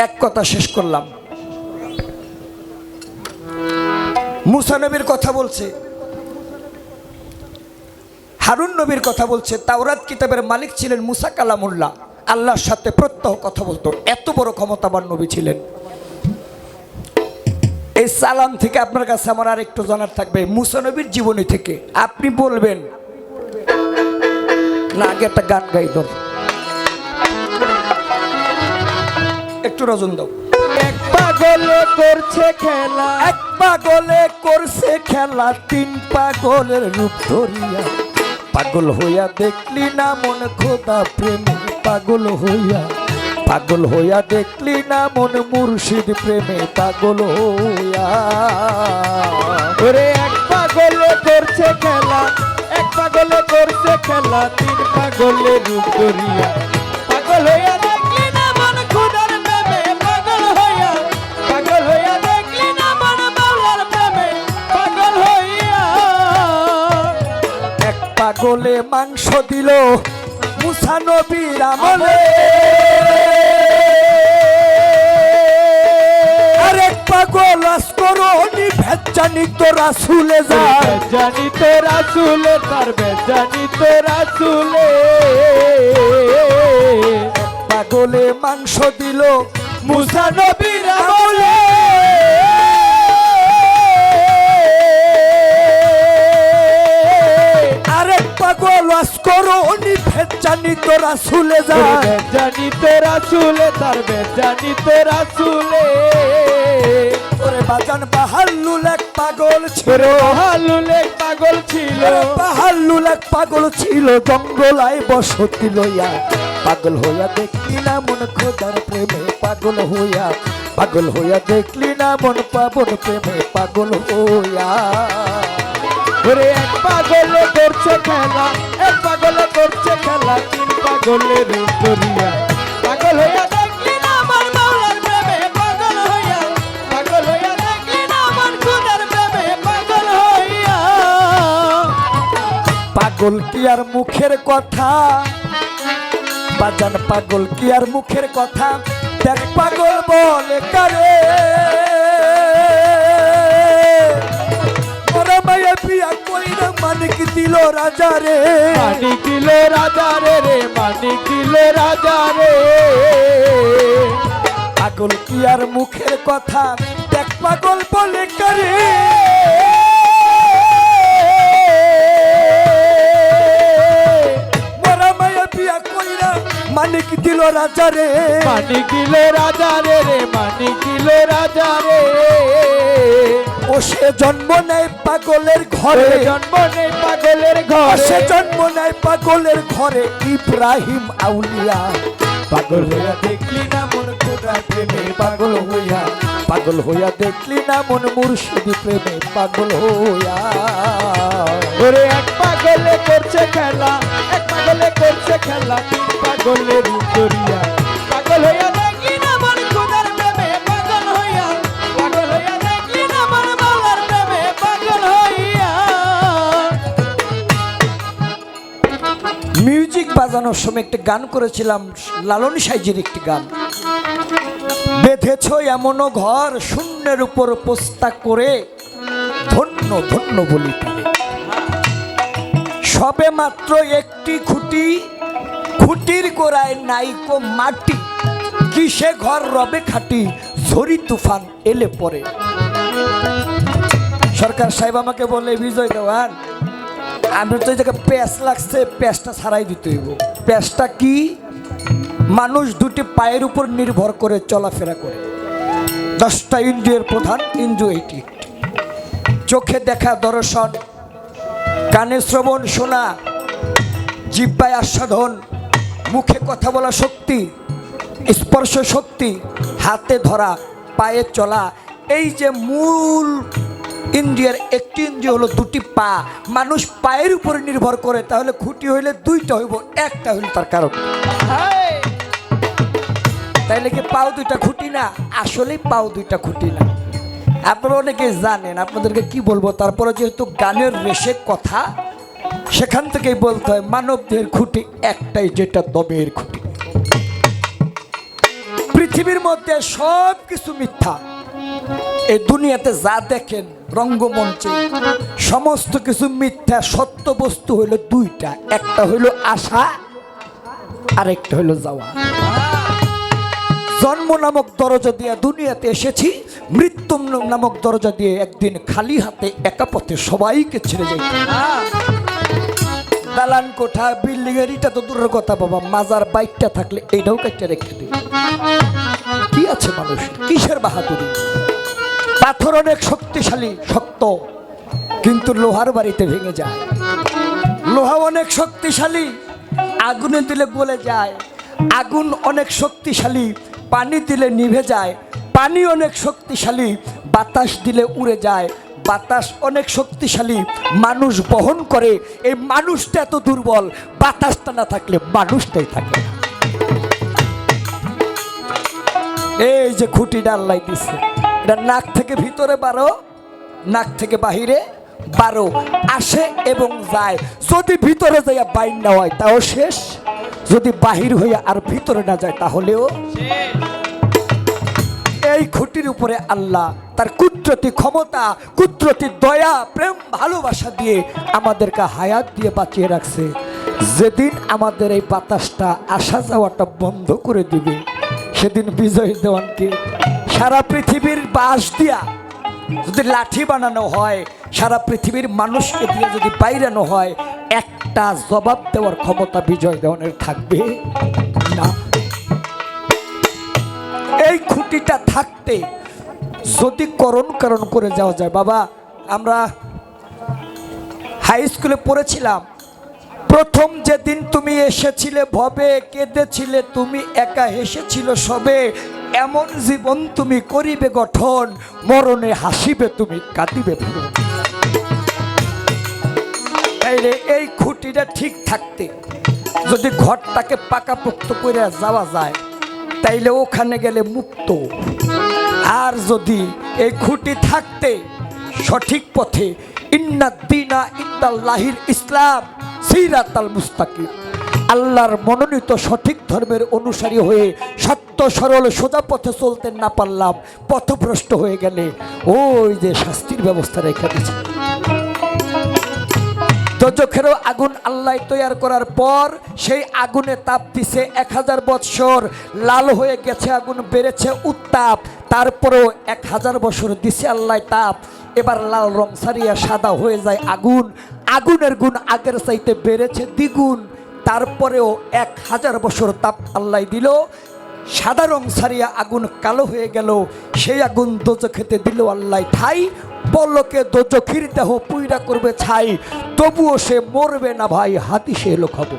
এক কথা শেষ করলাম। মুসা নবীর কথা বলছে, হারুন নবীর কথা বলছে। তাওরাত কিতাবের মালিক ছিলেন মুসা কালামুল্লাহ, আল্লাহর সাথে প্রত্যহ কথা বলতো, এত বড় ক্ষমতাবান নবী ছিলেন। এই সালাম থেকে আপনার কাছে আমার আর একটু জানার থাকবে, মুসা নবীর জীবনী থেকে আপনি বলবেন না, আগে একটা গান গাই ধর, একটু রজন দাও। এক পাগলে করছে খেলা, এক পাগলে করছে খেলা, তিন পাগলের রূপ ধরিয়া, পাগল হইয়া দেখলি না মন খোদা প্রেমে, পাগল হইয়া, পাগল হইয়া দেখলি না মন মুর্শিদ প্রেমে, পাগল হইয়া। ওরে এক পাগলে করছে খেলা, এক পাগলে করছে খেলা, তিন পাগলে রূপ ধরিয়া, পাগল হইয়া দেখলি না মন খুদার প্রেমে, পাগল হইয়া, পাগল হইয়া দেখলি না মন মাওলার প্রেমে, পাগল হইয়া। এক পাগলে মাংস দিল মুসা নবীর আমলে, আরেক পাগল আসকরনি ভেজানি তো রাসুলে যায়, জানি তো রাসুলে তার জানি তো রাসুলে। পাগলে মাংস দিল মুসা নবীর আমলে, আরেক পাগল আসকরনি ভেজানি তো রাসুলে যায়, জানি তো রাসুলে তার জানি তো রাসুলে। ওরে বাজান বাহাল্লুল এক পাগল ছিল, হালুল এক পাগল ছিল, বাহাল্লুল এক পাগল ছিল, জঙ্গলায় বসতি লইয়া, পাগল হইয়া দেখলি না মন খোদার প্রেমে, পাগল হইয়া, পাগল হইয়া দেখলি না মন পাবন প্রেমে, পাগল হইয়া। ওরে এক পাগলে করছে খেলা, এক পাগলে করছে খেলা, তিন পাগলে রূপ ধরিয়া, পাগল হইয়া দেখলি না আমার মাওলার প্রেমে, পাগল হইয়া, পাগল হইয়া দেখলি না আমার খুদার প্রেমে, পাগল হইয়া। পাগল কি আর মুখের কথা, বাজান পাগল কি আর মুখের কথা, দেখ পাগল বলে কারে, ওরা মায়া বিয়া কইরা মানিক দিল রাজা রে, মানিক দিল রাজা রে, রে মানিক দিল রাজা রে। পাগল কি আর মুখের কথা, দেখ পাগল বলে কারে, ওরা মায়া বিয়া কইরা মানিক দিল রাজা রে, মানিক দিল রাজা রে, রে মানিক দিল রাজা রে। ও সে জন্ম নেয় পাগলের ঘরে, ওরে জন্ম নেই পাগলের ও ঘরে, সে জন্ম নেয় পাগলের ঘরে ইব্রাহিম আউলিয়া। পাগল হইয়া দেখলি না মন খোদা প্রেমে পাগল হইয়া, পাগল হইয়া দেখলি না মন মুর্শিদি প্রেমে পাগল হইয়া। ওরে এক পাগলে করছে খেলা, এক পাগলে করছে খেলা, তিন পাগলে রূপ ধরিয়া, পাগল হইয়া দেখলি না মন খোদার প্রেমে পাগল হইয়া, পাগল হইয়া দেখলি না মন মাওলার প্রেমে পাগল হইয়া। মিউজিক বাজানোর সময় একটা গান করেছিলাম, লালন সাইজির একটি গান, বেঁধেছ এমনও ঘর শূন্যের উপর পোস্তা করে, ধন্য ধন্য বলি তারে। সবে মাত্র একটি খুঁটি, খুঁটির গোড়ায় নাইকো মাটি, কিসে ঘর রবে খাটি, ঝড়ি তুফান এলে পরে। সরকার সাহেব আমাকে বলে, বিজয় দেওয়ান আমি তো এই জায়গায় প্যাঁচ লাগছে, প্যাঁচটা ছাড়াই দিতে হইব। প্যাঁচটা কি? মানুষ দুটি পায়ের উপর নির্ভর করে চলাফেরা করে। 10টা ইন্দ্রিয়ের প্রধান ইন্দ্রিয় এটি, চোখে দেখা দর্শন, কানে শ্রবণ শোনা, জিহ্বায় আস্বাদন, মুখে কথা বলা শক্তি, স্পর্শ শক্তি, হাতে ধরা, পায়ে চলা। এই যে মূল ইন্দ্রিয়ের একটি ইন্দ্রিয় হলো দুটি পা। মানুষ পায়ের উপরে নির্ভর করে, তাহলে খুঁটি হইলে দুইটা হইব, একটা হইল তার কারণ। তাইলে কি পাও দুইটা খুঁটি না? আসলেই পাও দুইটা খুঁটি না। আপনারা অনেকে জানেন, আপনাদেরকে কি বলবো, তারপরে যেহেতু গানের রেশে কথা, সেখান থেকেই বলতে হয় মানবদের খুঁটি একটাই, যেটা দমের খুঁটি। পৃথিবীর মধ্যে সব কিছু মিথ্যা। এই দুনিয়াতে যা দেখেন রঙ্গমঞ্চে সমস্ত কিছু মিথ্যা। সত্য বস্তু হইল দুইটা, একটা হইল আশা, আরেকটা হইল যাওয়া। জন্ম নামক দরজা দিয়ে দুনিয়াতে এসেছি, মৃত্যু নামক দরজা দিয়ে একদিন খালি হাতে একা পথে সবাইকে ছেড়ে যাই। দালান কোঠা, বিল্ডিং এর এটা তো দূরের কথা বাবা, মাজার বাইকটা থাকলে এইটাও কাটতে রেখে দিই। কি আছে মানুষ, কিসের বাহাদুরি? পাথর অনেক শক্তিশালী, শক্ত, কিন্তু লোহার বাড়িতে ভেঙে যায়। লোহা অনেক শক্তিশালী, আগুনে দিলে গলে যায়। আগুন অনেক শক্তিশালী, পানি দিলে নিভে যায়। পানি অনেক শক্তিশালী, বাতাস দিলে উড়ে যায়। বাতাস অনেক শক্তিশালী, মানুষ বহন করে। এই মানুষটা এত দুর্বল, বাতাসটা না থাকলে মানুষটাই থাকে না। এই যে খুঁটিটা আল্লাহ দিছে, এটা নাক থেকে ভিতরে 12, নাক থেকে বাহিরে 12, আসে এবং যায়। যদি ভিতরে যাইয়া বাইর না হয় তাও শেষ, যদি বাহির হইয়া আর ভিতরে না যায় তাহলেও। এই খুঁটির উপরে আল্লাহ তার কুদরতি ক্ষমতা, কুদরতি দয়া, প্রেম, ভালোবাসা দিয়ে আমাদেরকে হায়াত দিয়ে বাঁচিয়ে রাখছে। যেদিন আমাদের এই বাতাসটা আসা যাওয়াটা বন্ধ করে দিবে, সেদিন বিজয় দেওয়ানকে সারা পৃথিবীর বাঁশ দিয়া যদি লাঠি বানানো হয়, সারা পৃথিবীর মানুষকে দিয়ে যদি বাইরানো হয়, একটা জবাব দেওয়ার ক্ষমতা বিজয় দেওয়ানের থাকবে না। এই খুঁটিটা থাকতে যদি করণ করে যাওয়া যায়। বাবা, আমরা হাই স্কুলে পড়েছিলাম, প্রথম যেদিন তুমি এসেছিলে ভবে, কেঁদেছিলে তুমি একা, হেসেছিল সবে, এমন জীবন তুমি করিবে গঠন, মরণে হাসিবে তুমি, কাঁদিবে ভুল। তাইলে এই খুঁটিটা ঠিক থাকতে যদি ঘরটাকে পাকাপোক্ত করে যাওয়া যায়, তাইলে ওখানে গেলে মুক্ত। আর যদি এই খুঁটি থাকতে সঠিক পথে, ইন্নাদ্দিনা ইনদাল্লাহিল ইসলাম সিরাতাল মুস্তাকিম, আল্লাহর মনোনীত সঠিক ধর্মের অনুসারী হয়ে সত্য সরল সোজা পথে চলতে না পারলাম, পথভ্রষ্ট হয়ে গেলে ওই যে শাস্তির ব্যবস্থা রেখে দিয়েছে। দোজখেরও আগুন আল্লাহ তৈয়ার করার পর সেই আগুনে তাপ দিছে 1000 বৎসর, লাল হয়ে গেছে আগুন, বেড়েছে উত্তাপ। তারপরেও 1000 বছর দিছে আল্লাহ তাপ, এবার লাল রং ছাড়িয়া সাদা হয়ে যায় আগুন। আগুনের গুণ আগের চাইতে বেড়েছে দ্বিগুণ। তারপরেও 1000 বছর তাপ আল্লাহ দিল, সাদা রং ছাড়িয়া আগুন কালো হয়ে গেল। সেই আগুন দোজখেতে দিল আল্লাহ ঠাই, পলকে দোজখির দেহ পুইরা করবে ছাই, তবুও সে মরবে না ভাই, হাদিসে এলো খবর।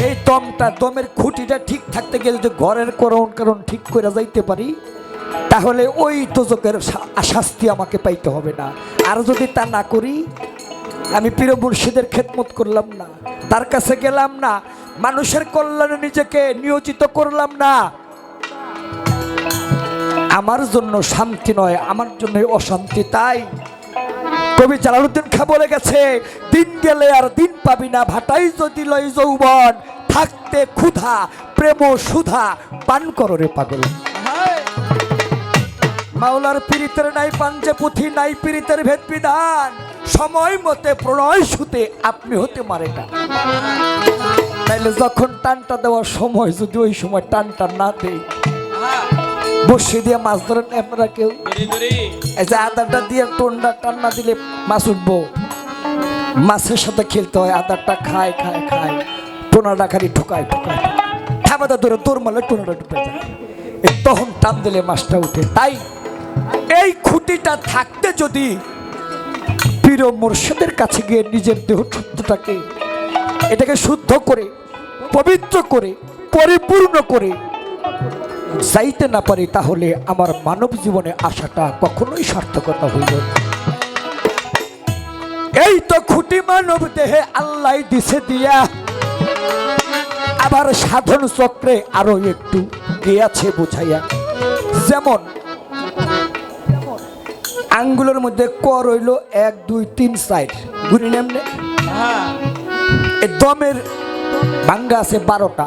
এই দমের খুঁটিটা ঠিক থাকতে গেলে যদি ঘরের কারণ ঠিক করে যাইতে পারি, তাহলে ওই দোজকের শাস্তি আমাকে পাইতে হবে না। আর যদি তা না করি, আমি পীর মুর্শিদের খেদমত করলাম না, তার কাছে গেলাম না, মানুষের কল্যাণে নিজেকে নিয়োজিত করলাম না, আমার জন্য শান্তি নয়, আমার জন্য অশান্তি। তাই কবি জালালউদ্দিন খাঁ বলে গেছে, দিন গেলে আর দিন পাবি না, ভাটাই যদি লয় যৌবন, থাকতে ক্ষুধা প্রেম সুধা পান করো রে পাগল। মাওলার পীড়িতের নাই পাঞ্জে পুঁথি, নাই পীড়িতের ভেদ বিধান, সময় মতে প্রণয় সুতে আপনি হতে মারে না। তাইলে যখন টানটা দেওয়ার সময় যদি ওই সময় টানটা না দেয়, বসে দিয়ে মাছ ধরেন আপনারা কেউ? এই যে আদারটা দিয়ে টোনটা টান না দিলে মাছ উঠবো, মাছের সাথে খেলতে হয়, আদারটা খায় খায় খায়, টোনাটা খালি ঠোকায় ঠোকায়, থাবাটা ধরে তোর মালে টোনাটা ঢুকে যায়, তখন টান দিলে মাছটা উঠে। তাই এই খুঁটিটা থাকতে যদি পীর মুর্শিদের কাছে গিয়ে নিজের দেহ শুদ্ধটাকে এটাকে শুদ্ধ করে পবিত্র করে পরিপূর্ণ করে যাইতে না পারি, তাহলে আমার মানব জীবনে আসাটা কখনোই সার্থকতা হইল না। এই তো খুঁটি মানব দেহে আল্লাহ দিছে দিয়া, আবার সাধন চক্রে আরো একটু গিয়াছে বুঝাইয়া। যেমন আঙ্গুলের মধ্যে ক রইল 1 2 3 4 গুনি নেমনে, এই দমের ভাঙ্গা আছে 12টা,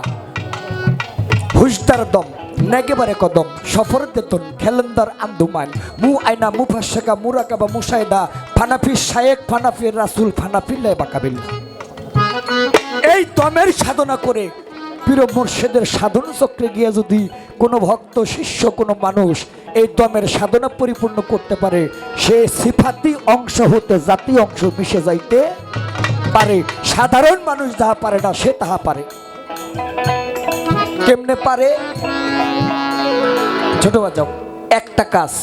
হুশদার দম, নেগেবারে কদম, সফর দেতন, খেলেন্দার আন্দুমান, মু আইনা মুফাশাকা মুরাকাবা মুশাইদা, ফানাফি শায়েক ফানাফি রাসূল ফানাফি লেবাকাবিল। এই দমের সাধনা করে পীর মুর্শিদের সাধন চক্রে গিয়ে যদি কোনো ভক্ত শিষ্য কোনো মানুষ এই দমের সাধনা পরিপূর্ণ করতে পারে, সে সিফাতি অংশ হতে জাতি অংশ মিশে যাইতে পারে। সাধারণ মানুষ যাহা পারে না, সে তাহা পারে। কেমনে পারে? ছোট বাজাও একটা কাজ,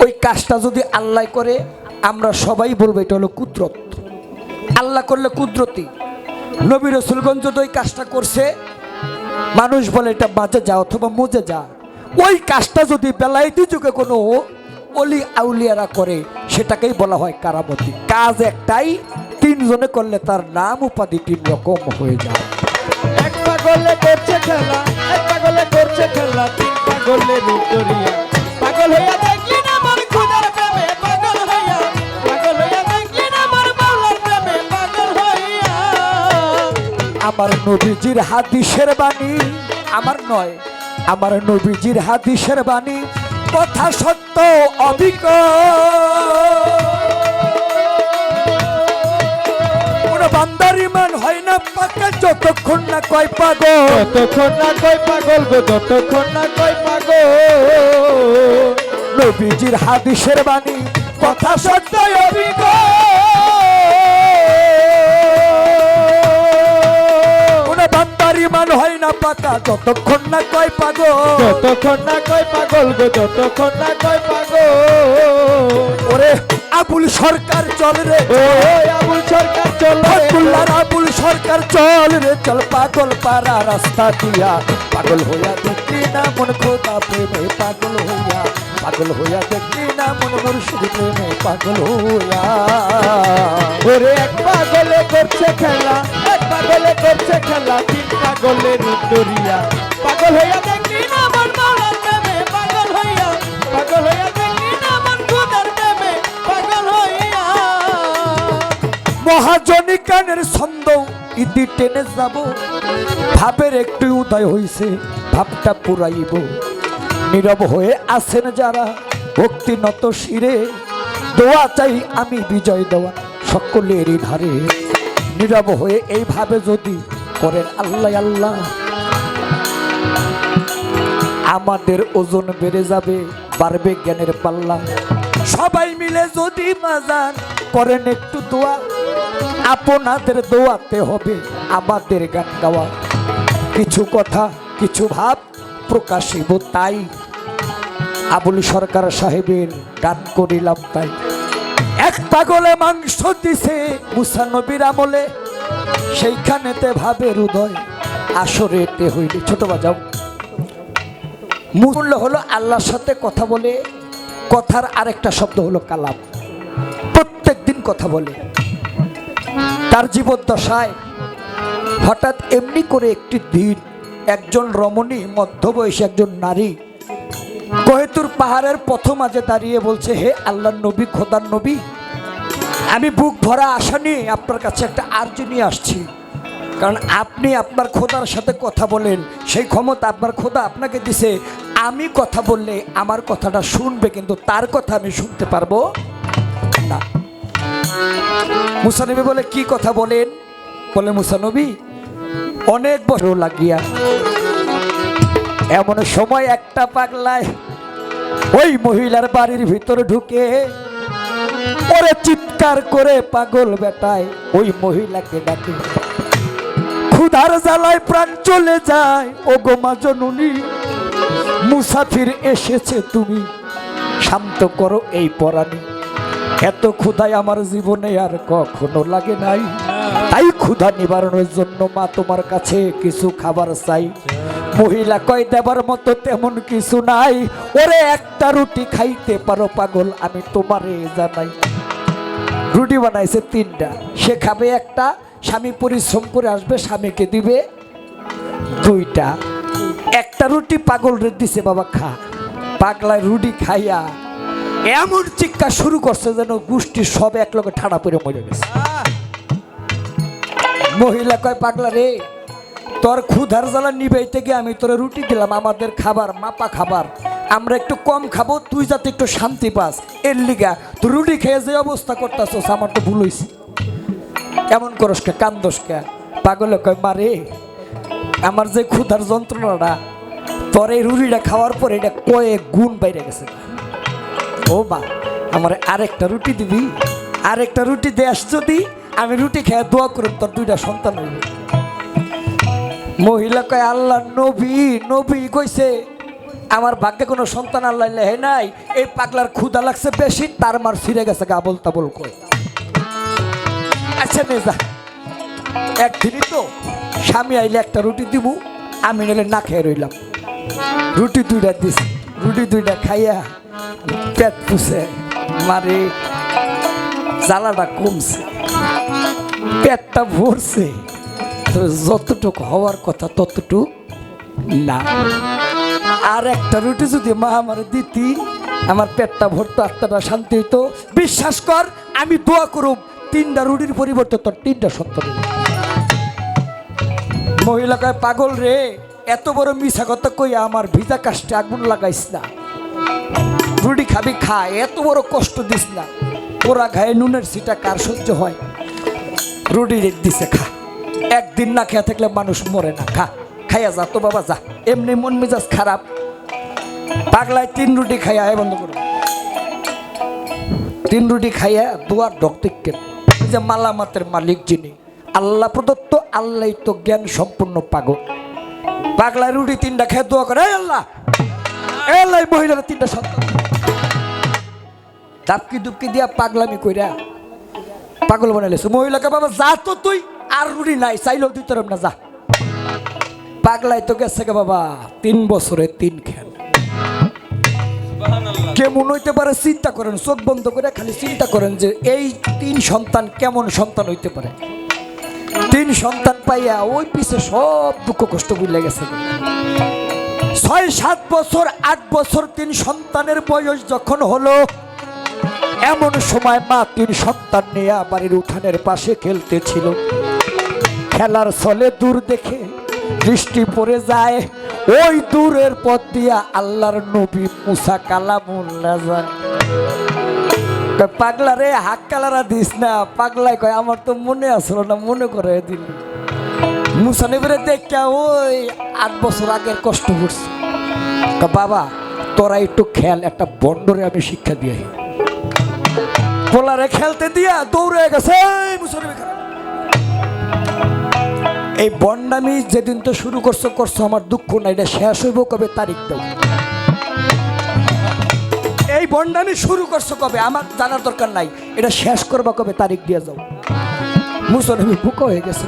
ওই কাজটা যদি আল্লাহ করে, আমরা সবাই বলবো এটা হলো কুদরত। আল্লাহ করলে কুদরতি। নবী রাসূলগণ যদি ওই কাজটা করছে, মানুষ বলে এটা বাজে যা অথবা মজে যা। ওই কাজটা যদি বেলায়েতি যুগে কোনো অলি আউলিয়ারা করে, সেটাকেই বলা হয় কারামতি। কাজ একটাই, 3 জনে করলে তার নাম উপাধি 3 রকম হয়ে যায়। এক পাগলে করছে খেলা, এক পাগলে করছে খেলা, 3 পাগলে রূপ করিয়া, পাগল হইয়া দেখলি না মন খুদার প্রেমে, পাগল হইয়া, পাগল হইয়া দেখলি না মন মাওলার প্রেমে, পাগল হইয়া। আমার নবীজির হাদিসের বাণী, আমার নয়, আমার নবীজির হাদিসের বাণী কথা সত্য অবিক, বান্দার ইমান হয় না পাকা যতক্ষণ না কয় পাগল, যতক্ষণ না কয় পাগল গো, যতক্ষণ না কয় পাগল। নবীজির হাদিসের বাণী কথা সত্য অবিক, বান্দার ইমান হয় না পাকা যতক্ষণ না কয় পাগল, যতক্ষণ না কয় পাগল গো, যতক্ষণ না কয় পাগল। ওরে আবুল সরকার চল রে, ও আবুল সরকার চল রে, আব্দুল্লাহর আবুল সরকার চল রে, চল পাগল পারা রাস্তা দিয়া, পাগল হইয়া দেখলি না মন খোদা প্রেমে, পাগল হইয়া দেখলি না মন মুর্শিদ প্রেমে, পাগল হইয়া। ওরে এক পাগলে করছে খেলা, এক পাগলে করছে খেলা, 3 পাগলে রূপ ধরিয়া, পাগল হইয়া দেখলি না মন মাওলার প্রেমে, পাগল হইয়া, পাগল হইয়া দেখলি না মন খুদার প্রেমে, পাগল হইয়া। মহাজনী কানের ছন্দ ইতি টেনে যাব, ভাবের একটু উদয় হইছে, ভাবটা পুরাইব। নীরব হয়ে আছেন যারা ভক্তি নত শিরে, দোয়া চাই আমি বিজয় দেওয়া সকলেরই ধারে। নীরব হয়ে এইভাবে যদি করেন আল্লাহ আল্লাহ, আমাদের ওজন বেড়ে যাবে, বাড়বে জ্ঞানের পাল্লা। সবাই মিলে যদি মাজান করেন একটু দোয়া, আপনাদের দোয়াতে হবে আমাদের গান গাওয়া। কিছু কথা কিছু ভাব প্রকাশিব, তাই আবুল সরকার সাহেবের গান করিলাম তাই। এক পাগলে মাংস দিছে মুসা নবীর আমলে, সেইখানেতে ভাবে হৃদয় আসরেতে হইলে। ছোট বাজাও। মূল্য হলো আল্লাহর সাথে কথা বলে, কথার আরেকটা শব্দ হলো কালাম। প্রত্যেক দিন কথা বলে। তার জীবদ্দশায় হঠাৎ এমনি করে একটি দিন একজন রমণী, মধ্যবয়সী একজন নারী কোহেতুর পাহাড়ের পথ মাঝে দাঁড়িয়ে বলছে, হে আল্লাহর নবী, খোদার নবী, আমি বুক ভরা আশা নিয়ে আপনার কাছে একটা আর্জি নিয়ে আসছি। কারণ আপনি আপনার খোদার সাথে কথা বলেন, সেই ক্ষমতা আপনার খোদা আপনাকে দিছে। আমি কথা বললে আমার কথাটা শুনবে, কিন্তু তার কথা আমি শুনতে পারবো না। মুসা নবী বলে, কি কথা বলেন? বলে, মুসা নবী, অনেক বছর লাগিয়া এমন সময় একটা পাগলায় ওই মহিলার বাড়ির ভিতরে ঢুকে ওরে চিৎকার করে পাগল বেটায় ওই মহিলাকে ডাকে। ক্ষুধার জ্বালায় প্রাণ চলে যায়, ও গো মা জননী, মুসাফির এসেছে, তুমি শান্ত করো এই পরাণী। এত ক্ষুধায় আমার জীবনে আর কখনো লাগে নাই, তাই ক্ষুধা নিবারণের জন্য মা তোমার কাছে কিছু খাবার চাই। মহিলা কয়, দেবার মতো তেমন কিছু নাই, ওরে একটা রুটি খাইতে পারো পাগল, আমি তোমারে জানাই। রুটি বানাইছে 3টা, সে খাবে একটা, স্বামী পরিশ্রম করে আসবে, স্বামীকে দিবে 2টা। একটা রুটি পাগল রে দিছে, বাবা খা। পাগলায় রুটি খাইয়া এমন চিৎকার শুরু করছে যেন গোষ্ঠী সব এক লগে ঠাড়া পরে মরে গেছে। মহিলা কয়, পাগলা রে, তোর ক্ষুধার জ্বালা নিবাইতে গিয়ে আমি তোর রুটি দিলাম, আমাদের খাবার মাপা খাবার, আমরা একটু কম খাবো, তুই যাতে একটু শান্তি পাস, এর লিগা তুই রুটি খেয়ে যে অবস্থা করতেছস, আমার তো ভুল হয়েছে। এমন করস কে, কান্দস কে? পাগলে কয়, মারে, আমার যে ক্ষুধার যন্ত্রণাটা তোর এই রুটিটা খাওয়ার পরে এটা কয়েক গুণ বাইরে গেছে। ও মা, আমার আরেকটা রুটি দিবি? আরেকটা রুটি দেশ যদি আমি রুটি খেয়ে দোয়া করুন, তোর 2টা সন্তান হইবে। মহিলা কয়, আল্লাহ নবী, নবী কইছে আমার ভাগ্যে কোনো সন্তান আল্লাহ লেহে নাই, এই পাগলার ক্ষুধা লাগছে বেশি, তার মার ফিরে গেছে গাবল তাবল কয়। আচ্ছা নে যা, একদিনই তো স্বামী আইলে একটা রুটি দিব, আমি নিলে না খেয়ে রইলাম। রুটি 2টা দিছি, রুটি 2টা খাইয়া পেট পুষে, মারে জ্বালাটা কমছে, পেটটা ভরছে, যতটুকু হওয়ার কথা ততটুকু না। আর একটা রুটি যদি মা আমার দিতি, আমার পেটটা ভরতো, আত্মাটা শান্তি হইতো। বিশ্বাস কর, আমি দোয়া করুম 3টা রুটির পরিবর্তে তোর 3টা সন্তান। মহিলা কয়, পাগল রে, এত বড় মিছা কথা কইয়া আমার ভিজা কাষ্টে আগুন লাগাইস না। রুটি খাবি খা, এত বড় কষ্ট দিস না। পোড়া ঘায়ে নুনের সিটা কার সহ্য হয়? রুটি দিছে, খা। একদিন না খেয়ে থাকলে মানুষ মরে না, খা, খাইয়া যা তো বাবা, যা। এমনি মন মেজাজ খারাপ। পাগলায় 3 রুটি খাইয়া, বন্ধ করো, 3 রুটি খাইয়া দুয়ার ঢক দেখতেন যে মালামাতের মালিক যিনি, আল্লাহ প্রদত্ত, আল্লাহ তো জ্ঞান সম্পূর্ণ পাগল। পাগলায় রুটি 3টা খেয়ে দোয়া করে, আল্লাহ, আল্লাহ মহিলারা 3টা সন্তান। দাপকি দুপকি দিয়া পাগলামি কইরা পাগল বানাইলেছে। মহিলাকে, বাবা যা তো তুই, আর রুটি নাই, চাইলেও দিতে পারব না, যা। পাগলাই তো গেছে গে বাবা 3 বছরে 3 খেল। কেমন হইতে পারে চিন্তা করেন, চোখ বন্ধ করে খালি চিন্তা করেন যে এই 3 সন্তান কেমন সন্তান হইতে পারে। 3 সন্তান পাইয়া ওই পিছে সব দুঃখ কষ্ট ভুলে গেছে। 6-7 বছর 8 বছর 3 সন্তানের বয়স যখন হলো, এমন সময় মা 3 সন্তান নিয়ে বাড়ির উঠানের পাশে খেলতেছিল। খেলার ছলে দূর দেখে দৃষ্টি পড়ে যায় ওই দূরের পথ দিয়া আল্লাহর নবী মুসা কালামুল্লাহ যায়। পাগলা রে, হাক কালারা দিস না। পাগলাই কয়, আমার তো মনে আসলো না, মনে করে দিল। মুসা নবীরে দেখা ওই 8 বছর আগের কষ্ট করছে। বাবা তোরা একটু খেল, একটা বন্ডরে আমি শিক্ষা দিয়ে। পোলারে খেলতে দিয়া দৌড়ে গেছে মুসা নবী। এই বন্ডামি যেদিন তো শুরু করছো, আমার দুঃখ নাই, এটা শেষ হইব কবে? তারিখ দাও। এই বন্ডামি শুরু করছো কবে আমার জানার দরকার নাই, এটা শেষ করবা কবে তারিখ দিয়ে যাও। মুসলমান বুকা হয়ে গেছে।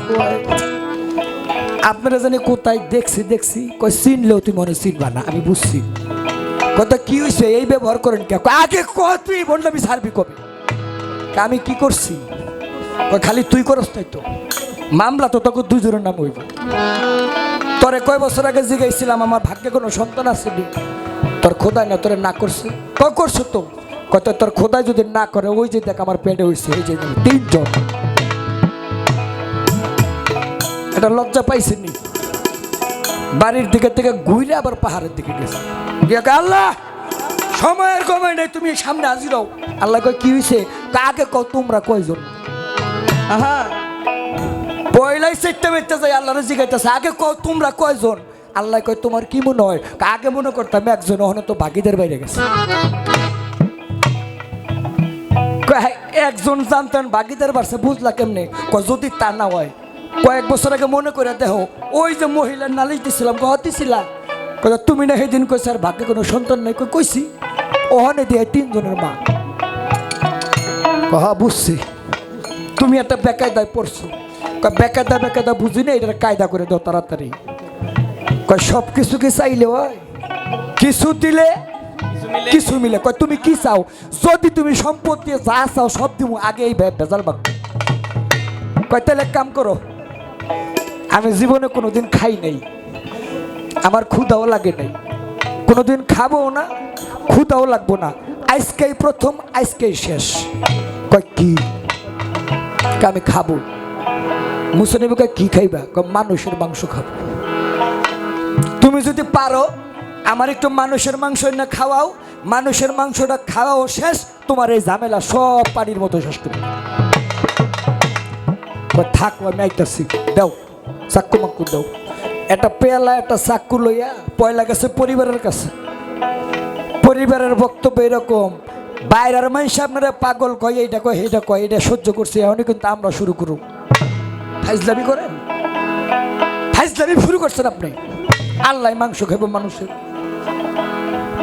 আপনারা জানি কোথায় দেখছি কই চিনলেও তুই মনে চিনবা না, আমি বুঝছি। কথা কি হয়েছে এই ব্যবহার করেন কে? আগে তুই বন্ডামি ছাড়বি কবে? আমি কি করছি? খালি তুই করস তাই তো মামলা তো তোকে দুজনের নাম হইব। তোরে কয় বছর আগে জিজ্ঞাসছিলাম আমার ভাগ্যে কোনো সন্তান আছে নি? তোর খোদাই না তোরে না করছে? কয় করছো তো? কত তোর খোদাই যদি না করে ওই যে দেখ আমার পেটে হয়েছে এই যে 3 জন। এটা লজ্জা পাইছেনি? বাড়ির দিকে থেকে ঘুরে আবার পাহাড়ের দিকে গেছে। আল্লাহ সময়ের কমায় নাই, তুমি সামনে হাজির হও। আল্লাহ কয় কি হয়েছে? কাকে কও তোমরা কয়জন? পয়লাই চেট্টা বেটতে যাই আল্লাহরে জিজ্ঞাইতেছে আগে কও তোমরা কয়জন? আল্লাহ কয় তোমার কি মনে হয়? আগে মনে করতাম একজন, ওখানে তো বাকিদের বাইরে গেছে। একজন জানতেন বাকিদের বাড়ছে বুঝলা কেমনে? যদি তা না হয় কয়েক বছর আগে মনে করে দেখো ওই যে মহিলার নালিশ দিছিলাম দিছিলাম তুমি না সেদিন কইছে আর ভাগ্যে কোনো সন্তান নাই। কইছি ওখানে দিয়ে 3 জনের মা। বুঝছি তুমি একটা বেকায়দায় পড়ছো। বেকায়দা বুঝি না, এটা কায়দা করে দাও তাড়াতাড়ি। সব কিছু কি চাইলে হয়? কিছু দিলে কিছু মিলে। তুমি কি চাও? যদি তুমি সম্পত্তি যা চাও সব দিব, আগে এই ভেজাল বাগ। তাহলে এক কাম করো, আমি জীবনে কোনোদিন খাই নাই, আমার ক্ষুধাও লাগে নাই, কোনোদিন খাবো না, ক্ষুধাও লাগবো না, আজকেই প্রথম, আজকেই শেষ। কি আমি খাবো? মুসলিম কি খাইবা? মানুষের মাংস খাবো। তুমি যদি পারো আমার একটু মানুষের মাংস না খাওয়াও, মানুষের মাংসটা খাওয়াও শেষ, তোমার এই ঝামেলা সব পানির মতো শেষ করে থাকো। আমি আইতাছি, দাও চাক্কু মাক্কু দাও। একটা পেয়ালা একটা চাক্কু লইয়া পয়লা গেছে পরিবারের কাছে। পরিবারের বক্তব্য এরকম, বাইরের মানুষ আপনারা পাগল কয়, এইটা কয় এইটা কয়, এটা সহ্য করছে, এখন কিন্তু আমরা শুরু করুক। ফাইজলামি করেন, ফাইজলামি শুরু করছেন আপনি। আল্লাহ মাংস খাইব মানুষের।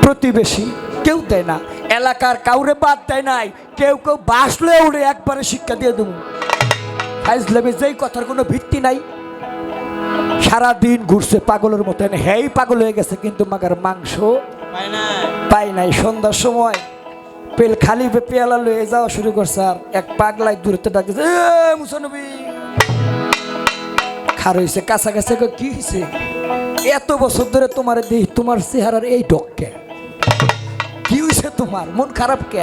প্রতিবেশী কেউ দেয় না, এলাকার কাউরে বাদ দেয় নাই, কেউ বাসলে উড়ে একবারে শিক্ষা দিয়ে দেবো। ফাইজলামি যেই কথার কোনো ভিত্তি নাই। সারাদিন ঘুরছে পাগলের মতো, হেই পাগল হয়ে গেছে কিন্তু মাগার মাংস পাই নাই। সন্ধ্যার সময় পেল খালি পেয়ালা লয়ে যাওয়া শুরু করছে, আর এক পাগলাই দূরত্ব ডাকছে মুসানবী। খার হয়েছে কাছাকাছি। কি হয়েছে? এত বছর ধরে তোমার দেহ, তোমার চেহারার এই ডককে কি হয়েছে? তোমার মন খারাপ কে?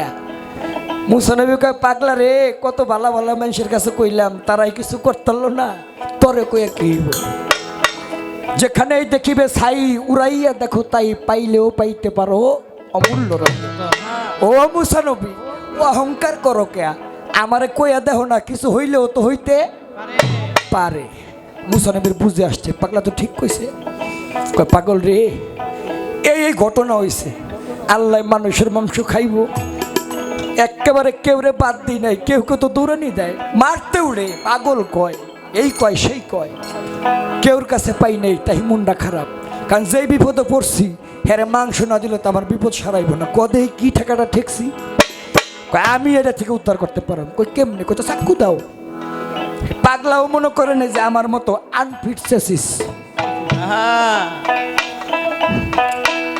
মুসানবী কয় পাগলা রে, কত ভালো ভালো মানুষের কাছে কইলাম, তারাই কিছু করতে না, তরে কয়ে কি হইব? যেখানে দেখিবে ছাই উড়াইয়া দেখো তাই, পাইলেও পাইতে পারো অমূল্য রত্ন। ও মুসানবী ও অহংকার করো কে? আমারে কইয়া দেখো না, কিছু হইলেও তো হইতে পারে। মুসানবীর বুঝে আসছে পাগলা তো ঠিক কইছে। পাগল রে, এই ঘটনা হইছে, আল্লাহ মানুষের মাংস খাইব, একেবারে কেউরে বাদ দিই নাই, কেউ তো দৌড়ানি দেয়, মারতে উড়ে, পাগল কয়, এই কয় সেই কয়, কেউর কাছে পাই নাই, তাই মনটা খারাপ। কারণ যেই বিপদে পড়ছি হ্যাঁ মাংস না দিলে তো আমার বিপদ সারাইব না। কদে কি ঠেকাটা ঠেকছি, আমি এটা থেকে উদ্ধার করতে পারলাম। কই কেমনে? কত চাকু দাও। পাগলাও মনে করে না যে আমার মতো আনফিট চেসিস,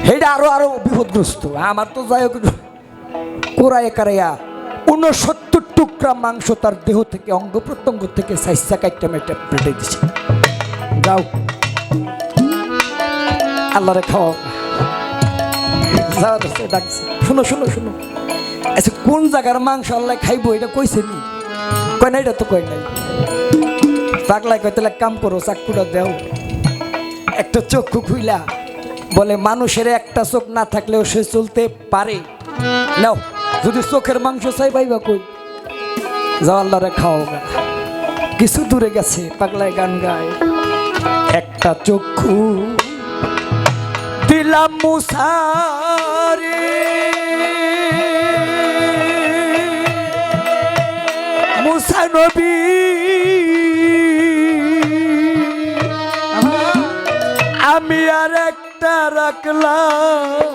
সেইটা আরো বিপদগ্রস্ত। আমার তো যাই হোক কোরায় কারাইয়া 69 টুকরা মাংস তার দেহ থেকে, অঙ্গ প্রত্যঙ্গ থেকে সাইসা কাইটা মেটা পেটে দিছে। যাও আল্লাহরে খাওয়াও। ডাকছে, শুনো শুনো শুনো, আচ্ছা কোন জায়গার মাংস আল্লাহ খাইবো এটা কইছে নি? কয় না, এটা তো কয় নাই। পাগলায় কয় তাহলে কাম করো, চাকুটা দেও। একটা চক্ষু খুইলা বলে মানুষের একটা চোখ না থাকলেও সে চলতে পারে। নাও, যদি চোখের মাংস চাই পাইবা কই? যাও আল্লাহরে খাওয়াও। কিছু দূরে গেছে পাগলায় গান গায়, একটা চক্ষু দিলাম মুসারে, মুসা নবী আমি আর একটা রাখলাম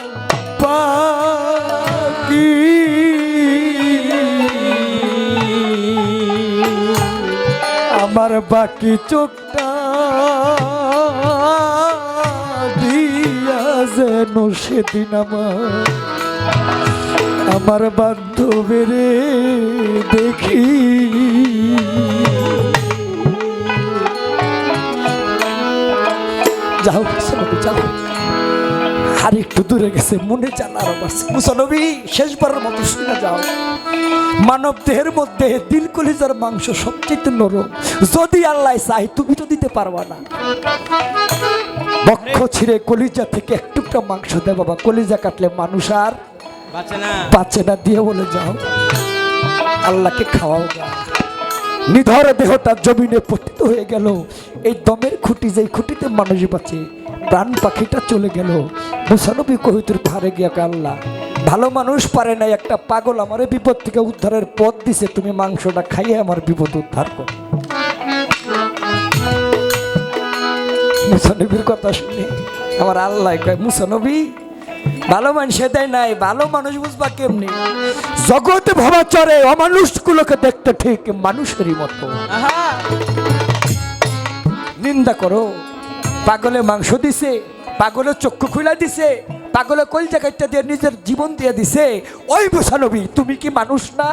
বাকি। আমার বাকি চোখটা দিয়া যেন সেদিন আমার বান্ধবের দেখি। যাও মুসানবী যাও, আর একটু দূরে গেছে, মনে চান আরো বাড়ছে। মুসানবী শেষবারের মতো শুনে যাও, মানব দেহের মধ্যে দিল কলিজার মাংস সবচেয়ে নরম, যদি আল্লাহ চাই তুমি তো দিতে পারবা না। বক্ষ ছিঁড়ে কলিজা থেকে এক টুকরা মাংস দেয় বাবা, কলিজা কাটলে মানুষ আর বাঁচে না, দিয়ে বলে যাও আল্লাহকে খাওয়াও গা। নিধর দেহটা জমিনে পতিত হয়ে গেল, এই দমের খুঁটি, যেই খুঁটিতে মানুষ বাঁচে, প্রাণ পাখিটা চলে গেল। মুসানবী কহিতুর পারে গিয়া আল্লাহ, ভালো মানুষ পারে নাই, একটা পাগল আমারে বিপদ থেকে উদ্ধারের পথ দিছে, তুমি মাংসটা খাইয়ে আমার বিপদ উদ্ধার কর। মুসানবীর কথা শুনে আমার আল্লাহ কয়, মুসানবী ভালো মানুষ দেয় নাই, ভালো মানুষ বুঝবা কেমনি? জগতে ভাবা চরে অমানুষগুলোকে দেখতে ঠিক মানুষেরই মতো। নিন্দা করো, পাগলে মাংস দিছে, পাগলে চক্ষু খুলা দিছে, পাগলে কলজা কাটটা দিয়ে নিজের জীবন দিয়ে দিছে, ওই মুসানবী তুমি কি মানুষ না?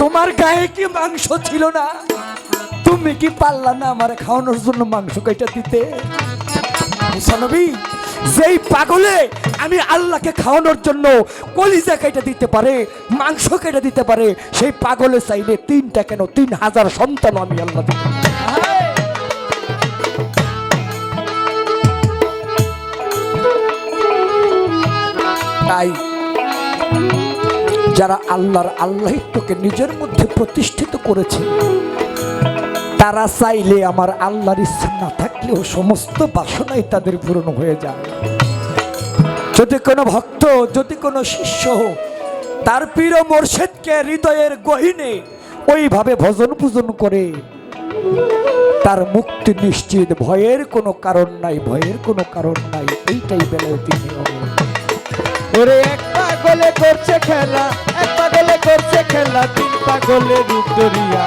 তোমার গায়ে কি মাংস ছিল না? তুমি কি পারলা না আমার খাওয়ানোর জন্য মাংস কাইটা দিতে? মুসানবী যেই পাগলে আমি আল্লাহকে খাওয়ানোর জন্য কলিজা কেটে দিতে পারে, মাংস কেটে দিতে পারে, সেই পাগলে চাইলে 3টা কেন 3000 সন্তান আমি আল্লাহ দিতে। তাই যারা আল্লাহর আল্লাহিত্বকে নিজের মধ্যে প্রতিষ্ঠিত করেছে, তারা চাইলে আমার আল্লাহর ইচ্ছা না থাকলেও সমস্ত বাসনাই তাদের পূরণ হয়ে যায়। যদি কোনো ভক্ত, যদি কোনো শিষ্য তার প্রিয় মোর্শেদকে হৃদয়ের গহীনে ওইভাবে ভজন পূজন করে, তার মুক্তি নিশ্চিত, ভয়ের কোনো কারণ নাই, ভয়ের কোনো কারণ নাই। এইটাই বেলায়েতি নিয়ম। ওরে এক পাগলে করছে খেলা, এক পাগলে করছে খেলা, 3 পাগলে রূপ ধরিয়া,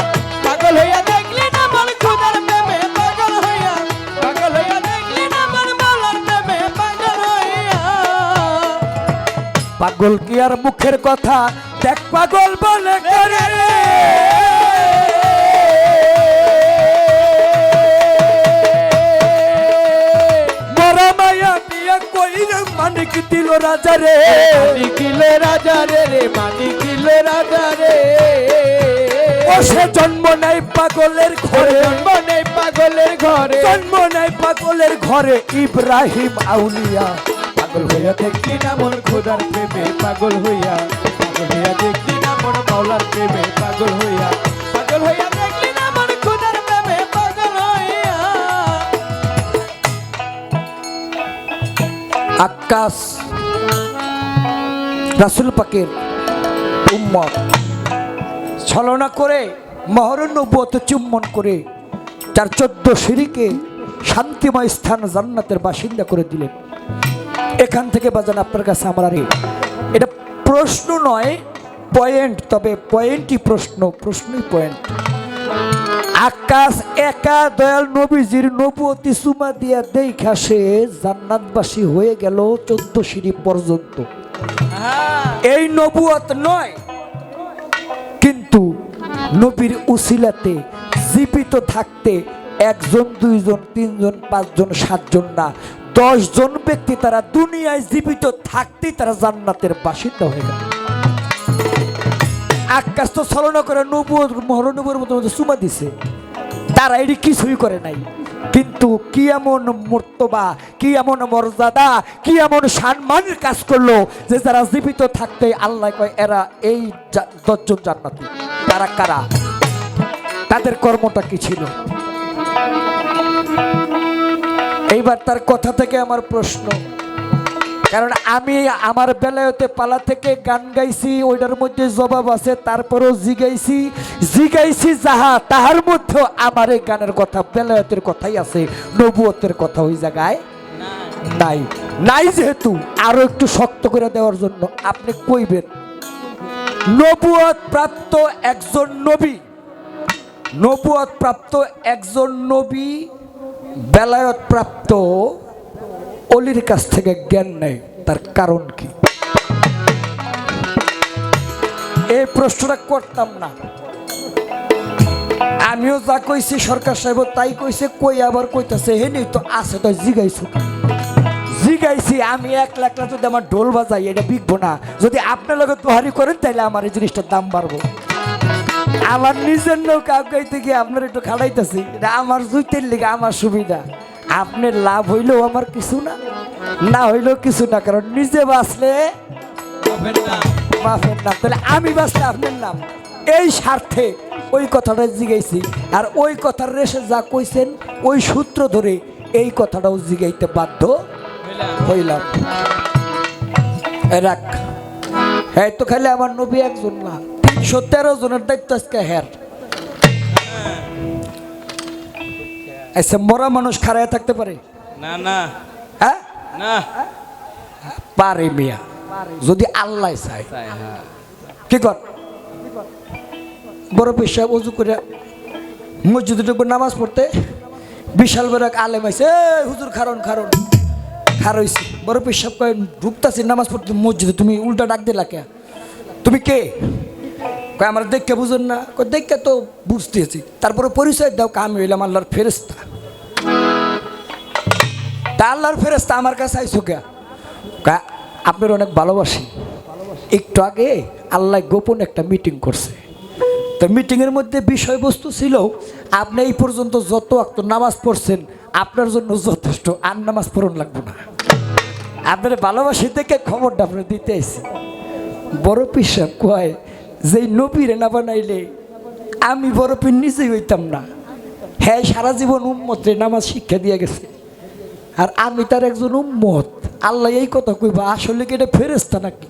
পাগল হইয়া দেখলি না মন খুদার প্রেমে, পাগল হইয়া, পাগল হইয়া দেখলি না মন মাওলার প্রেমে, পাগল হইয়া। পাগল কি আর মুখের কথা দেখ পাগল বলে করে রে, মরা মায়া বিয়া কইরে মানিক দিল রাজা রে, মানিক দিল রাজা রে, মানিক দিল রাজা রে। ও সে জন্ম নাই পাগলের ঘরে, জন্ম নেই পাগলের ঘরে, জন্ম নাই পাগলের ঘরে, ইব্রাহিম আউলিয়া। পাগল হইয়া দেখলি না মন খোদার প্রেমে, পাগল হইয়া, পাগল হইয়া দেখলি না মন মাওলার প্রেমে, পাগল হইয়া, পাগল হইয়া দেখলি না মন খোদার প্রেমে, পাগল হইয়া। আক্কাস রাসূল পাকের উম্মত ছলনা করে মহরুন নবুয়ত চুম্বন করে তার 14 সিঁড়িকে শান্তিময় স্থান জান্নাতের বাসিন্দা করে দিলেন। এখান থেকে বাজান আপনার কাছে আমার আর এটা প্রশ্ন নয়, পয়েন্ট, তবে পয়েন্টই প্রশ্ন, প্রশ্নই পয়েন্ট। আকাশ একা দয়াল নবীজির নবুয়তি সুমা দিয়া দেখা সে জান্নাতবাসী হয়ে গেল 14 সিঁড়ি পর্যন্ত। এই নবুয়ত নয়, কিন্তু নবীর উসিলাতে জীবিত থাকতে 1 জন 2 জন 3 জন 5 জন 7 জন না 10 জন ব্যক্তি তারা দুনিয়ায় জীবিত থাকতেই তারা জান্নাতের বাসিন্দা হয়ে গেল। আকাশ তো ছলনা করে নবুয়ত মহরনবুর মতো সুমা দিছে, তারা এটি কিছুই করে নাই, কিন্তু কি এমন মর্তবা, কি এমন মর্যাদা, কি এমন সম্মানের কাজ করলো যে যারা জীবিত থাকতে আল্লাহ কয় এরা এই 10 জন জান্নাতি। তারা কারা? তাদের কর্মটা কি ছিল? এইবার তার কথা থেকে আমার প্রশ্ন, কারণ আমি আমার বেলায়তে পালা থেকে গান গাইছি, ওইটার মধ্যে জবাব আছে, তারপরেও জিগাইছি যাহা তাহার মধ্যে আমার এই গানের কথা বেলায়তের কথাই আছে, নবুয়তের কথা ওই জায়গায় নাই। যেহেতু আরো একটু শক্ত করে দেওয়ার জন্য আপনি কইবেন নবুয়ত প্রাপ্ত একজন নবী, নবুয়ত প্রাপ্ত একজন নবী বেলায়ত প্রাপ্ত অলির কাছ থেকে জ্ঞান নেয়, তার কারণ কি? এই প্রশ্নটা করতাম না। আমিও যা কইছি সরকার সাহেব তাই কইছে, কই আবার কইতাছে হে নেই তো আছে তো জিগাইছো জিগাইছি। আমি 1 লাখ যদি আমার ঢোল বাজাই এটা বিকবো না, যদি আপনার লগে তোহারি করেন তাহলে আমার এই জিনিসটার দাম বাড়বো। আমার নিজের নৌকা গাইতে গিয়ে আপনার একটু খাড়াইতেছি, এটা আমার জুইতের লিগে আমার সুবিধা। আপনার লাভ হইলেও আমার কিছু না, না হইলেও কিছু না, কারণ নিজে বাঁচলে বাপের নাম, তাহলে আমি বাঁচলে আপনার নাম। এই স্বার্থে ওই কথাটা জিগাইছি, আর ওই কথার রেশে যা কইছেন ওই সূত্র ধরে এই কথাটাও জিগাইতে বাধ্য হইলাম। রাখ, হ্যাঁ তো খালি আমার নবী একজন না, 313 জনের দায়িত্ব আজকে হ্যার। আচ্ছা, মরা মানুষ খাড়ায় থাকতে পারে না? না হ্যাঁ না, পারে মিয়া, যদি আল্লাহ চায়। কি কর বড় পেশা উজু করে মসজিদে ঢুকবো নামাজ পড়তে, বিশাল বড় এক আলেম আইছে, হুজুর খারণ খারণ খারইছি। বড় পেশাব কয় ঢুকতাছি নামাজ পড়তে মসজিদে, তুমি উল্টা ডাক দিলা কে? তুমি কে? কয় আমার দেখে বুঝুন না। কয় দেখে তো বুঝতেছি, তারপরে পরিচয় দাও। আমি হইলাম আল্লাহর ফেরেশতা। তা আল্লাহর ফেরেশতা আমার কাছে আইসো কে? কয় আপনার অনেক ভালোবাসি। একটু আগে আল্লাহ গোপন একটা মিটিং করছে, তো মিটিংয়ের মধ্যে বিষয়বস্তু ছিল আপনি এই পর্যন্ত যত ওয়াক্ত নামাজ পড়ছেন আপনার জন্য যথেষ্ট, আর নামাজ পড়ন লাগবে না। আপনার ভালোবাসি থেকে খবরটা আপনি দিতে আইছি। বড় পিসাব কয় যেই নবীরে না বানাইলে আমি বড় পীর নিজেই হইতাম না। হ্যাঁ, সারা জীবন উম্মতরে নামাজ শিক্ষা দিয়ে গেছে, আর আমি তার একজন উম্মত। আল্লাহ এই কথা কইবা, আসলে কি এটা ফেরেশতা নাকি?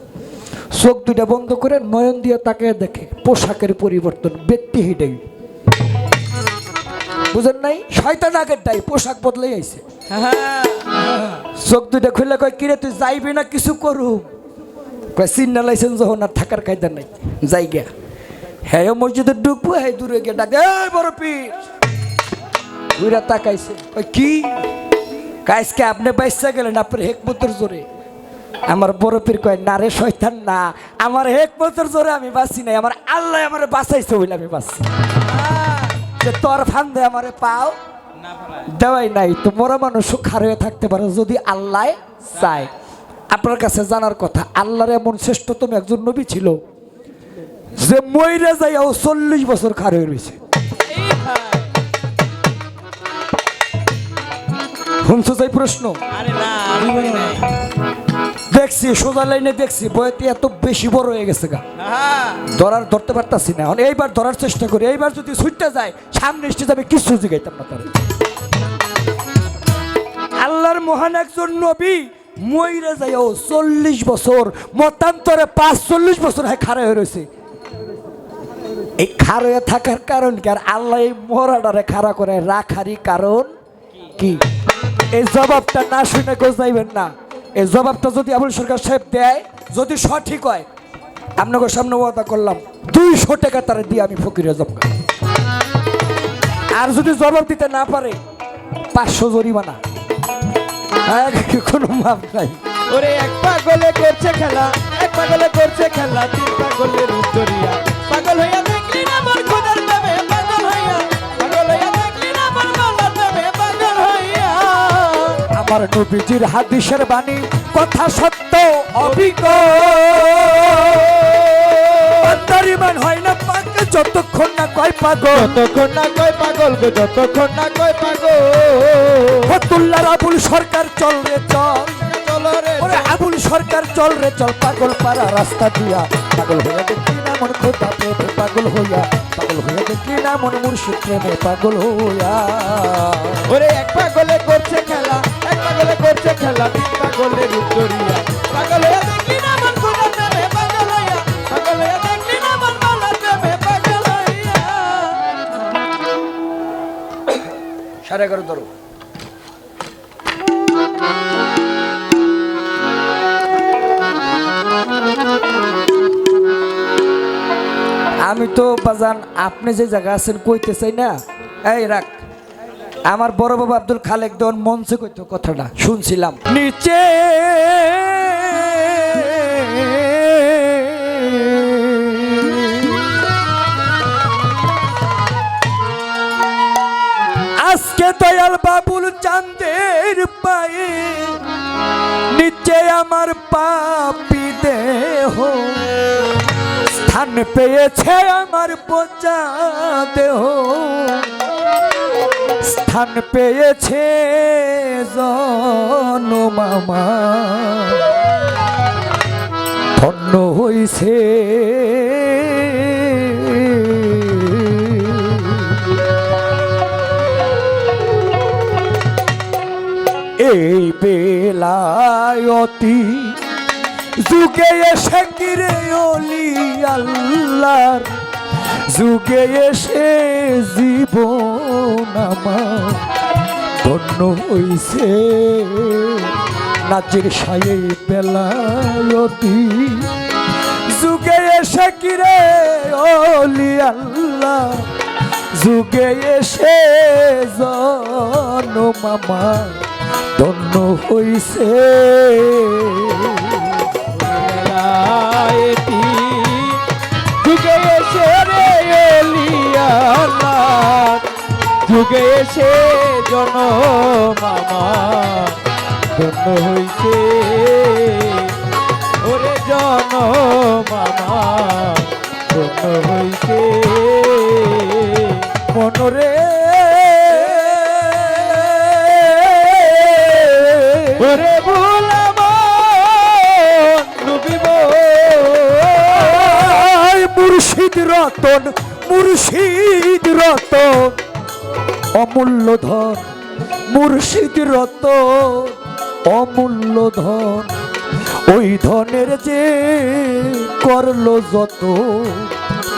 চোখ দুইটা বন্ধ করে নয়ন দিয়ে তাকে দেখে, পোশাকের পরিবর্তন, ব্যক্তি হিটাই বুঝেন নাই? শয়তান আগেরটাই পোশাক বদলাই আইছে। চোখ দুইটা খুলে কয় কিরে তুই যাইবি না কিছু করু? কয় চিন্না লাইছেন যখন আর থাকার কায়দা নাই, যাই গিয়া। হ্যাঁ মসজিদে ঢুকবো, হ্যাঁ দূরে গিয়ে ডাকে এই বড় পীর। দুইরা তাকাইছে, কয় কি কাজকে আপনি বাইসা গেলেন আপনার হেকমতের জোরে? আমার বড় পীর কয় না রে শয়তান না, আমার হেকমতের জোরে আমি বাঁচি নাই, আমার আল্লাহ আমারে বাঁচাইছে বলে আমি বাঁচছি। যে তোর ফান্দে আমারে পাও দেওয়াই নাই। তো মরা মানুষ খার হয়ে থাকতে পারে যদি আল্লাহ চায়। আপনার কাছে জানার কথা, আল্লাহর এমন শ্রেষ্ঠতম একজন নবী ছিল যে মইরা যাইয়াও 40 বছর খার হয়ে রয়েছে। শুনছো যাই প্রশ্ন? দেখছি সোজা লাইনে দেখছি, বয়তে এত বেশি বড় হয়ে গেছে গা, ধরতে পারতাছি না। এইবার ধরার চেষ্টা করি, এইবার যদি ছুটতে যায় সামনে এসে যাবে, কিছু জিগাইতাম না তার। আল্লাহর মহান একজন নবী মইরা যাইও 40 বছর, মতান্তরে 45 বছর হয় খাড়া হয়ে রয়েছে। এই খাড়া হয়ে থাকার কারণ কি? আর আল্লাহ এই মরাটারে খাড়া করে রাখারই কারণ কি? এই জবাবটা না শুনে কেউ যাইবেন না। এই জবাবটা যদি আবুল সরকার সাহেব দেয়, যদি সঠিক হয়, আপনাকে সামনে ওয়াদা করলাম 200 টাকা তারা দিয়ে আমি ফকিরে যাব। আর যদি জবাব দিতে না পারে 500 জরিমানা, কোনো মাপ নাই। ওরে এক পাগলে করছে খেলা, এক পাগলে করছে খেলা, 3 পাগলের উত্তরিয়া। পাগল হইয়া দেখলি না মোর খোদার নামে, পাগল হইয়া, পাগল হইয়া দেখলি না মোর মাওলার নামে, পাগল হইয়া। আমার নবীজির হাদিসের বাণী কথা সত্য অবিক, অন্তরিমান হয় না পাক যতক্ষণ না কয় পাগল, যতক্ষণ না কয় পাগল গো, যতক্ষণ না কয় পাগল। ফতুল্লার আবুল সরকার চল রে চল, চলো রে ওরে আবুল সরকার চল রে চল, পাগল পাড়া রাস্তা দিয়া। পাগল হইয়া দেখলি না মন খোদা প্রেমে, পাগল হইয়া, পাগল হইয়া দেখলি না মন মুর্শিদ প্রেমে, পাগল হইয়া। ওরে এক পাগলে করছে খেলা, এক পাগলে করছে খেলা, 3 পাগলের উত্তরিয়া। পাগল হইয়া দেখলি না মন খোদার নামে, পাগল হইয়া, পাগল হইয়া দেখলি না মন মাওলার নামে, পাগল হইয়া। 11:30 ধরো। আমি তো বাজান আপনি যে জায়গা আছেন কইতে চাই না। এই রাখ, আমার বড় বাবা আব্দুল খালেক দেওয়ান মঞ্চে কইতো কথাটা শুনছিলাম। নিচে আজকে দয়াল বাবুল চাঁদের পায়ে নিচে আমার পাপি দেহ স্থান পেয়েছে, আমার পচা দেহ স্থান পেয়েছে জনমামা ধন্য হইছে। এই বেলায়তি যুগে এসে কিরে অলি আল্লাহর যুগে এসে জীবন আমার ধন্য হইছে। নাচের সায়ে বেলায়তি যুগে এসে কিরে অলি আল্লাহ যুগে এসে জনম আমার ধন্য হইছে। যুগে এসে রে এলিয়ালা যুগে এসে জনমামা ধন্য হইছে। ওরে জনমামা ধন্য হইছে। মনরে ওরে ভুলাম ডুবিব মুর্শিদ রতন মুর্শিদ রতন অমূল্য ধন মুর্শিদ রতন অমূল্য ধন ওই ধনের যে করলো যত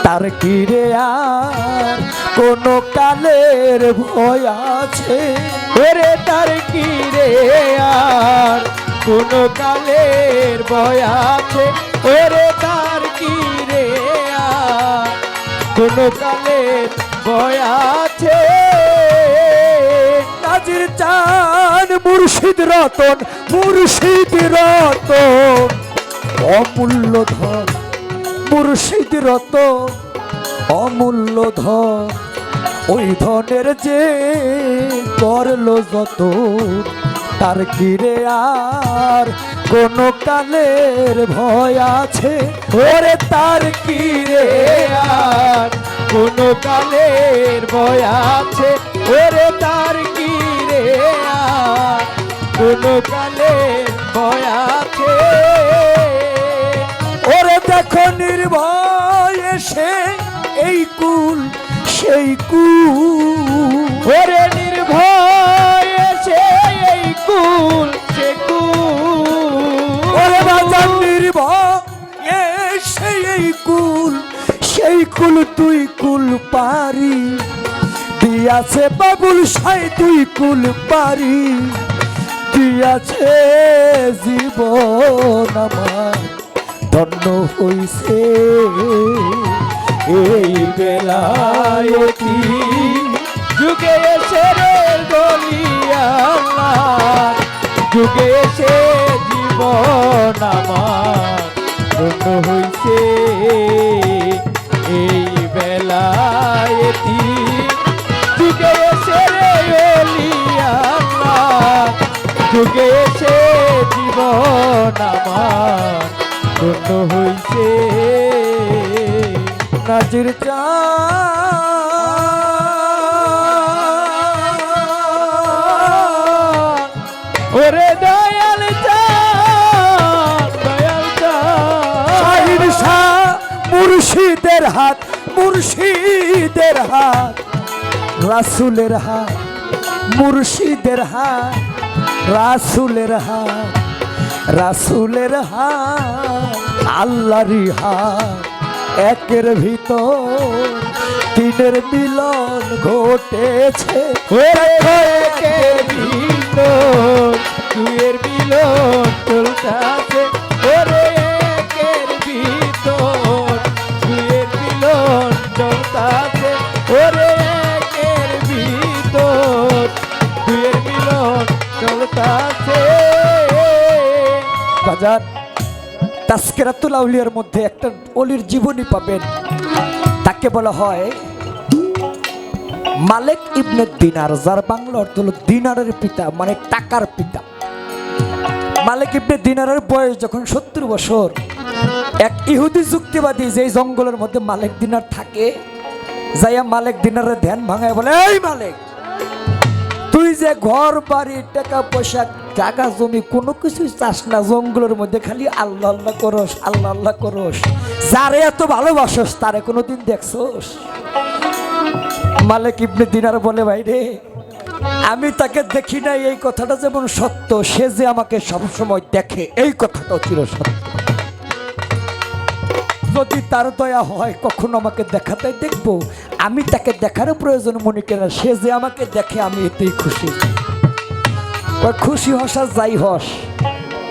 তার কিরে আর কোন কালের ভয় আছে। ওরে তার কি রে আর কোন কালের ভয় আছে। ওরে তার কি রে আর কোন কালের ভয় আছে। নাজির চান মুর্শিদ রতন মুর্শিদ রতন অমূল্য ধন মুর্শিদ রতন অমূল্য ধন ওই ধনের যে করলো যত তার কিরে আর কোন কালের ভয় আছে। ওরে তার কি রে আর কোন কালের ভয় আছে। ওরে তার কি রে আর কোন কালের ভয় আছে। ওরে দেখো নির্ভয় এসে এই কুল সেই কুল। ওরে নির্ভয় সে এই কুল সে কুল। ওরে বাজার নির্ভয় এসে এই কুল সেই কুল তুই কুল পারি দিয়াছে বাবুল সাই তুই কুল পারি দিয়াছে জীবন আমার ধন্য হইছে। এই বেলায়তি যুগে এসে রে গলিয়ালা যুগে এসে জীবন আমার ধন্য হইছে। এই বেলায়তি যুগে এসে রে গলিয়ালা যুগে এসে জীবন আমার ধন্য হইছে। নাজির ওরে দয়াল দয়াল শাহিন শাহ মুর্শিদের হাত মুর্শিদের হাত রাসুলের হাত মুর্শিদের হাত রাসুলের হাত রাসুলের হাত আল্লাহরই হাত একের ভিতর তিনের মিলন ঘটেছে। একের ভিতর দুয়ের মিলন চলতেছে। ওরে একের ভিতর দুয়ের মিলন বাজার তাসকিরাতুল আউলিয়ার মধ্যে একটা অলির জীবনী পাবেন, তাকে বলা হয় মালিক ইবনে দিনার, যার বাংলা অর্থ হলো দিনারের পিতা, মানে টাকার পিতা। মালিক ইবনে দিনারের বয়স যখন 70 বছর, এক ইহুদি যুক্তিবাদী যেই জঙ্গলের মধ্যে মালিক দিনার থাকে, যাইয়া মালিক দিনারের ধ্যান ভাঙায় বলে, এই মালিক, তুই যে ঘর বাড়ি টাকা পয়সা জায়গা জমি কোনো কিছুই চাস না, জঙ্গলের মধ্যে খালি আল্লাহ আল্লাহ করস, আল্লাহ আল্লাহ করস, যারে এত ভালোবাসস তারে কোনোদিন দেখছস? মালিক ইবনে দিনার বলে, ভাই রে, আমি তাকে দেখি না এই কথাটা যেমন সত্য, সে যে আমাকে সবসময় দেখে এই কথাটাও চির সত্য। যদি তার দয়া হয় কখনো আমাকে দেখাতে দেখবো, আমি তাকে দেখার প্রয়োজন মনে করি না, সে যে আমাকে দেখে আমি এতেই খুশি। খুশি হস আর যাই হস,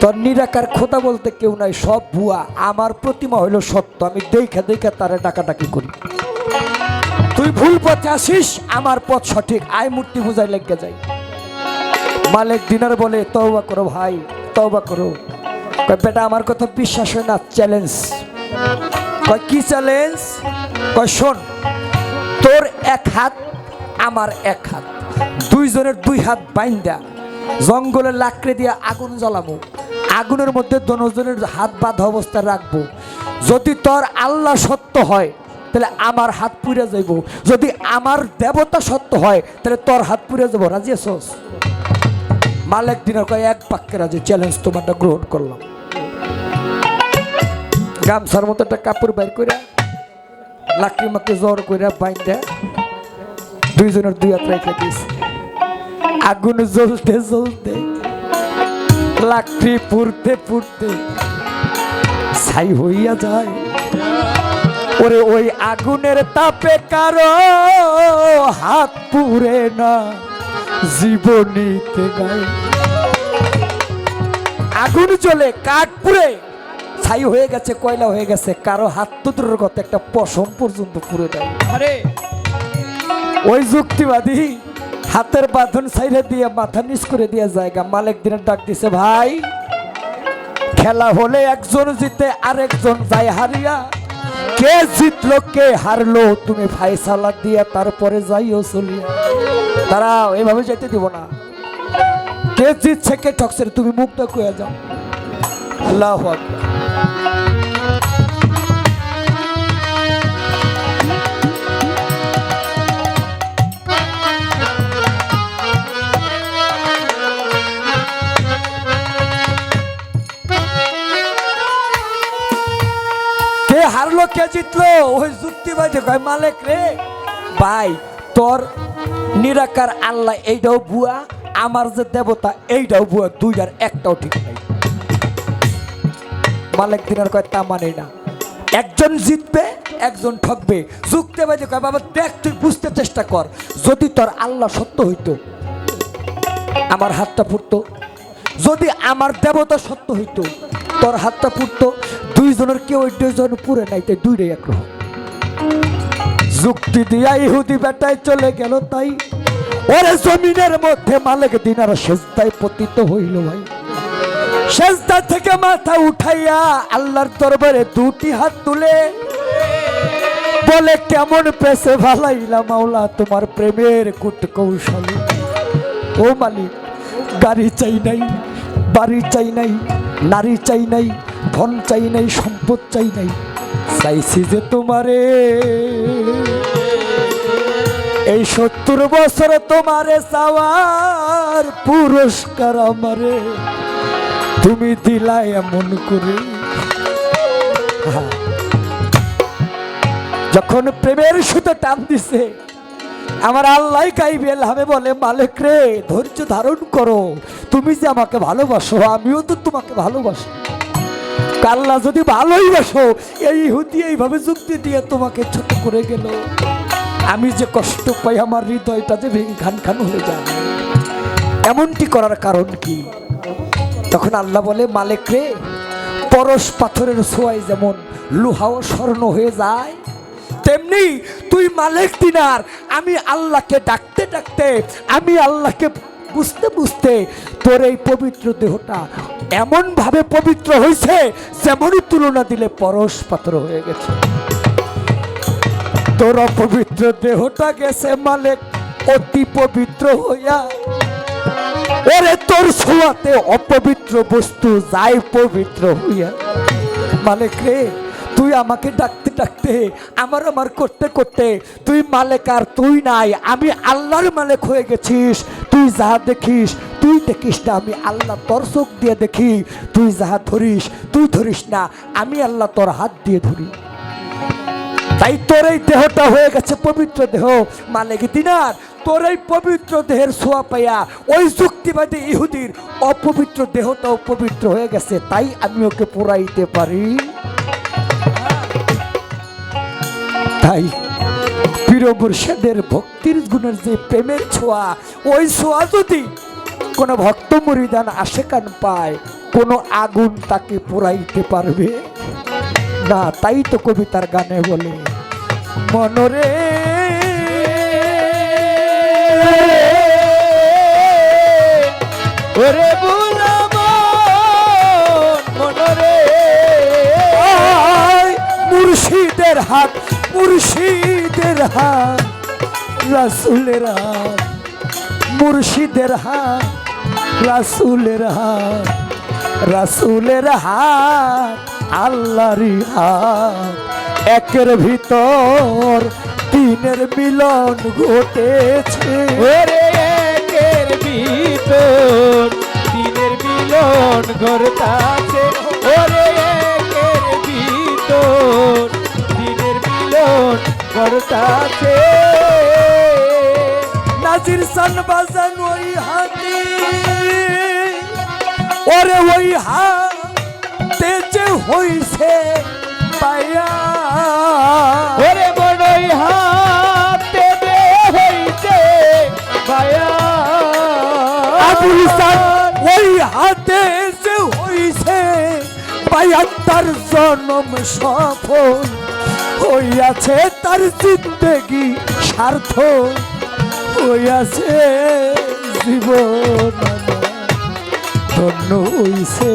তোর নিরাকার খোদা বলতে কেউ নাই, সব ভুয়া, আমার প্রতিমা হইল সত্য, আমি দেখা দেখা তারে ডাকাডাকি করি। তুই ভুল পথে আসিস, আমার পথ সঠিক, আয় মূর্তি পূজায় লেগে যাই। মালিক দিনার বলে, তওবা করো ভাই, তওবা করো। কয় বেটা আমার কথা বিশ্বাস হয় না, চ্যালেঞ্জ। কয় কি চ্যালেঞ্জ? কয় শোন, তোর এক হাত আমার এক হাত, দুইজনের দুই হাত বাইন্দা জঙ্গলের লাকড়ি দিয়ে আগুন জ্বালাবো, আগুনের মধ্যে দুজনের হাত বাঁধা অবস্থায় রাখবো। যদি তোর আল্লাহ সত্য হয় তাহলে আমার হাত পুড়ে যাইব, যদি আমার দেবতা সত্য হয় তাহলে তোর হাত পুড়ে যাবো, রাজি আছোস? মালিক দিনার কয় এক বাক্যে রাজি, চ্যালেঞ্জ তোমারটা গ্রহণ করলাম। গামছার মতো একটা কাপড় বাইর করে লাকড়ি মাকে জ্বর করে বাইন্দা দুইজনের দুই হাত রেখে দিয়েছে। আগুন জ্বলতে জ্বলতে, লাকড়ি পুড়তে পুড়তে ছাই হইয়া যায়। ওরে ওই আগুনের তাপে কারো হাত পুড়ে না, জীবনীতে গায়। আগুন জ্বলে, কাঠ পুড়ে ছাই হয়ে গেছে, কয়লা হয়ে গেছে, কারো হাত তো দূরের কথা, একটা পশম পর্যন্ত পুড়ে দেয়। আরে ওই যুক্তিবাদী হাতের বাঁধন ছাইরে দিয়ে মাথা নিচ করে দিয়ে জায়গা। মালিক দিনের ডাক দিছে, ভাই খেলা হলে একজন জিতে আরেকজন যায় হারিয়া, কে জিতলো কে হারলো তুমি ফায়সালা দিয়া তারপরে যাইও চলিয়া। দাঁড়াও, এইভাবে যেতে দিব না, কে জিতছে কে ঠকছে তুমি মুক্ত কয়ে যাও। আল্লাহু আকবার। কে হারলো কে জিতলো? ওই যুক্তিবাদী কয়, মালিক রে ভাই, তোর নিরাকার আল্লাহ এইটাও ভুয়া, আমার যে দেবতা এইটাও ভুয়া, দুইটার একটাও ঠিক নাই। মালিক দিনার কয়, তা মানে না, একজন জিতবে একজন ঠকবে। যুক্তিবাদী কয়, বাবা দেখ, তুই বুঝতে চেষ্টা কর, যদি তোর আল্লাহ সত্য হইতো আমার হাতটা ফুটতো, যদি আমার দেবতা সত্য হইতো তোর হাতটা ফুটতো, দুইজনের কেউ দুইজন পুরে নাই, তাই দুইটাই একরকম। যুক্তি দিয়া ইহুদি বেটায় চলে গেল, তাই ওরে জমিনের মধ্যে মালিক দিনার সেজদায় পতিত হইল। ভাই সেজদা থেকে মাথা উঠাইয়া আল্লাহর দরবারে দুটি হাত তুলে বলে, কেমন পেছে ভালাইলা মাওলা তোমার প্রেমের কূট কৌশলী। ও মালিক, গাড়ি চাই নাই, বাড়ি চাই নাই, নারী চাই নাই, ধন চাই নাই, সম্পদ চাই নাই, চাইছি যে তোমারে। এই 70 বছর তোমারে চাওয়ার পুরস্কার আমারে তুমি দিলা এমন করে। যখন প্রেমের সুতো টান দিছে, আমার আল্লাহ গাইবে লাভে বলে, মালিক রে ধৈর্য ধারণ করো, তুমি যে আমাকে ভালোবাসো আমিও তো তোমাকে ভালোবাসি। আল্লাহ যদি ভালোই বাসো, এই ইহুদি এইভাবে যুক্তি দিয়ে তোমাকে ছোট করে গেল, আমি যে কষ্ট পাই, আমার হৃদয়টা যে ভেঙে খান খান হয়ে যায়, এমনটি করার কারণ কি? তখন আল্লাহ বলে, মালিক রে, পরশ পাথরের ছোঁয়ায় যেমন লোহাও স্বর্ণ হয়ে যায়, তেমনি তুই মালিক দিনার, আমি আল্লাহকে ডাকতে ডাকতে, আমি আল্লাহকে বুঝতে বুঝতে তোর এই পবিত্র দেহটা এমন ভাবে পবিত্র হয়েছে যেমনই তুলনা দিলে পরশ পাথর হয়ে গেছে। তোর অপবিত্র দেহটা গেছে মালিক অতি পবিত্র হইয়া। ওরে তোর ছোঁয়াতে অপবিত্র বস্তু যায় পবিত্র হইয়া। মালিক রে, তুই আমাকে ডাকতে ডাকতে আমার করতে করতে তুই মালিক আর তুই নাই, আমি আল্লাহর মালিক হয়ে গেছিস। তুই যাহা দেখিস তুই দেখিস না, আমি আল্লাহ তোর চোখ দিয়ে দেখি। তুই যাহা ধরিস তুই ধরিস না, আমি আল্লাহ তোর হাত দিয়ে ধরি। তাই তোর এই দেহটা হয়ে গেছে পবিত্র দেহ। মালিক দিনার, তোর এই পবিত্র দেহের ছোঁয়া পাইয়া ওই যুক্তিবাদী ইহুদির অপবিত্র দেহটাও পবিত্র হয়ে গেছে, তাই আমি ওকে পোড়াইতে পারি। তাই পীর মুর্শিদের ভক্তির গুণের যে প্রেমের ছোঁয়া, ওই ছোঁয়া যদি কোন ভক্ত মুরিদান আশেকান পায়, কোন আগুন তাকে পোড়াইতে পারবে না। তাই তো কবিতার গানে বলে, মনরে ওরে মনরে মুর্শিদের হাত, মুর্শিদের হাত, রাসূলের হাত, মুর্শিদের হাত, রাসূলের হাত, রাসূলের হাত, আল্লাহরই হাত। একের ভিতর তিনের মিলন ঘটেছে। ওরে একের ভিতর দিনের মিলন ঘটাছে। ওরে একের ভিতর দিনের মিলন ঘটাছে। নাজির সান বাজান ওই হাতে, ওরে ওই হাতে যে হইছে পায়া। ওরে বড়ই হাতে দে হইছে ভায়া। আবুল সান ওই হাতে যে হইছে পায়া, তার জন্ম সফল হইয়াছে, তার জিন্দেগি সার্থক হইয়াছে। জীবন ধন্য হইছে,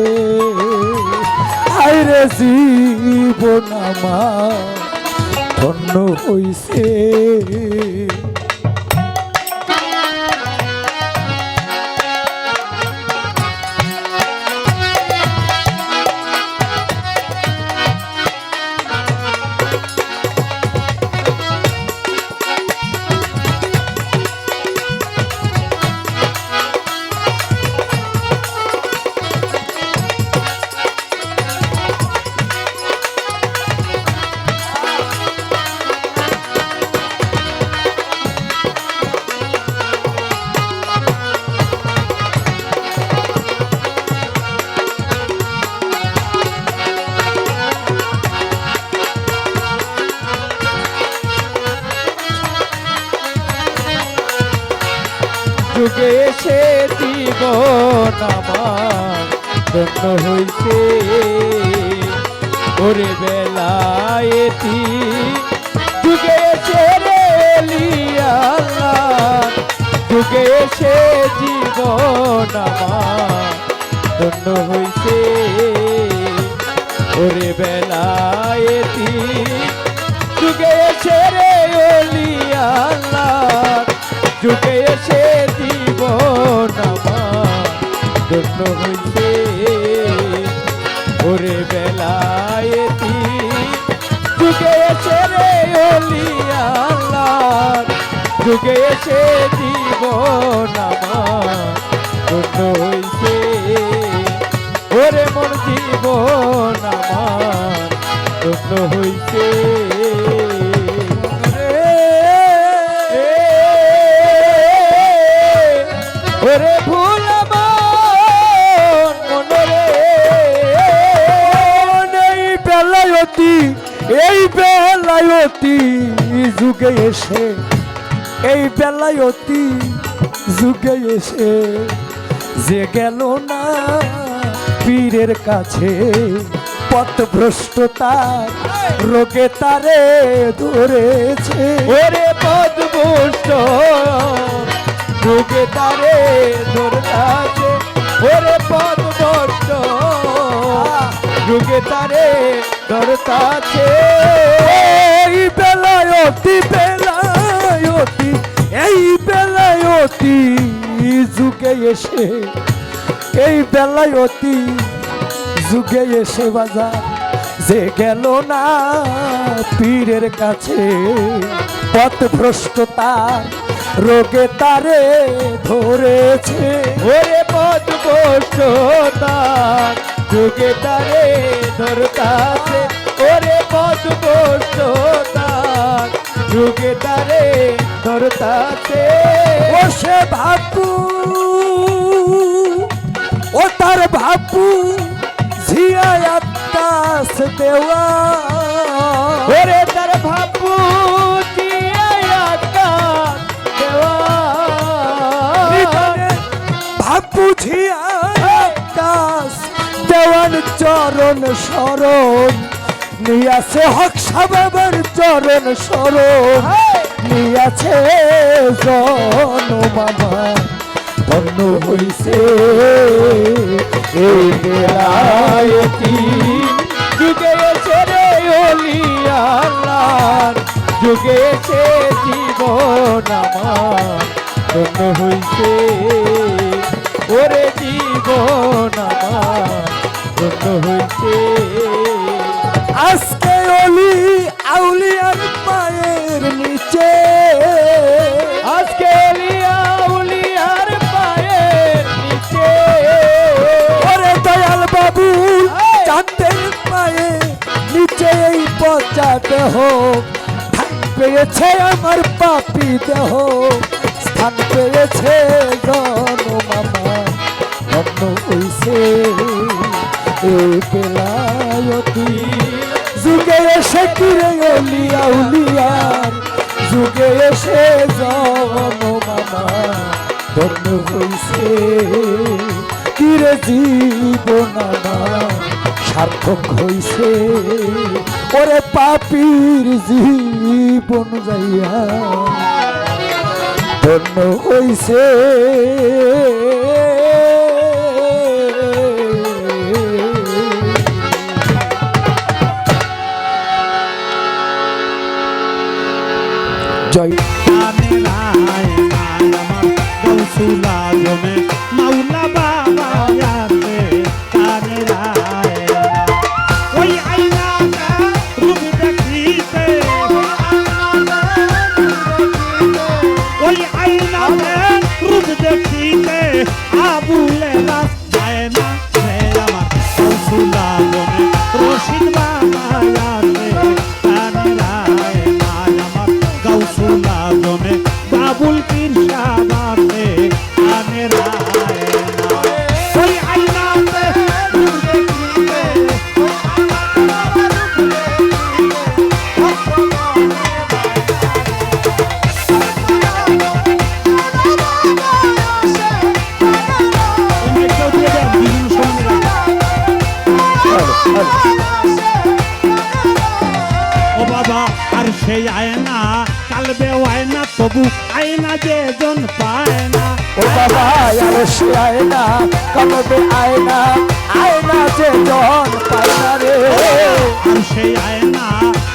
আইরে জীবন আমার ধন্য হইছে। যুগে এসে জীবন আমার ধন্য হইছে। ওরে বেলায়েতি যুগে এসে রে আল্লাহ, যুগে এসে জীবন আমার ধন্য হইছে। ওরে বেলায়েতি যুগে এসে রে আল্লাহ, যুগে এসে জীবন আমার ধন্য হইছে। ওরে বেলায়েতি যুগে এসে রে আল্লাহ, যুগে এসে জীবন আমার ধন্য হইছে। ওরে মোর জীবন আমার ধন্য হইছে। ওরে ভুল মনরে এই বেলায়তি, এই বেলায়তি যুগে এসে, এই বেলায়তি যুগে এসে যে গেল না পীরের কাছে, পথভ্রষ্টতা রোগে তারে ধরেছে। ওরে পথভ্রষ্ট রোগে তারে ধরতাছে। ওরে পদ বষ্ট যুগে তারে ধরতাছে এই বেলায়তি বেলায়তি এই বেলায়তি যুগে এসে এই বেলায়তি যুগে এসে বাজার যে গেল না পীরের কাছে পথভ্রষ্টতা রোগে তারে ধরেছে ওরে পদ বষ্ট যুগে তারে ধরতাছে ওরে পদ বষ্ট যুগে তারে ধরতাছে ও সে ভাবু ও তার ভাবু ঝিয়া আকাশ দেওয়া ওরে তার ভাবু ভাবু ঝিয়া আকাশ দেওয়ান চরণ শরণ নিয়াছে হক সাবাবার চরণ শরণ নিয়াছে জন মামা ধন্য হইছে এই বেলায়তি যুগে এসে রে ওলি আল্লাহর যুগে এসে জীবন আমার ধন্য হইছে ওরে জীবন আমার ধন্য হইছে আজকে অলি আউলিয়ার পায়ের নিচে আজকে লিয়া উলিয়ার পায়ের নিচে ওরে দয়াল বাবু চাঁদের পায়ে নিচে এই পচা দেহ স্থান পেয়েছে আমার পাপি দেহ স্থান পেয়েছে জন মামা ধন্য হইছে এই বেলায়তি যুগে এসে কিরে অলিয়া উলিয়ার যুগে এসে জন মামা ধন্য হইছে কিরে জীবন আমার সার্থক হইছে ওরে পাপির জীবন যাইয়া ধন্য হইছে জয় মাওলা বাবা আছে কানে রায় ওই আইনা রূপ দেখিতে ওই আইনা রূপ দেখিতে আবুলে রাস যায় না আমার কৌশল আজমে রশিদ বাবা আছে কানে রায় আমার কৌশল আজমে বাবুল পীর শাবাতে কানে রায় ওই আইনাতে রূপ দেখিতে ও বাবা আর সেই আয়না কালবে আয়না তবু আয়না যে জন পায় না ও বাবা আর সে আয়না কলবে আয়না আয়না যে জন পায় না রে আর সেই আয়না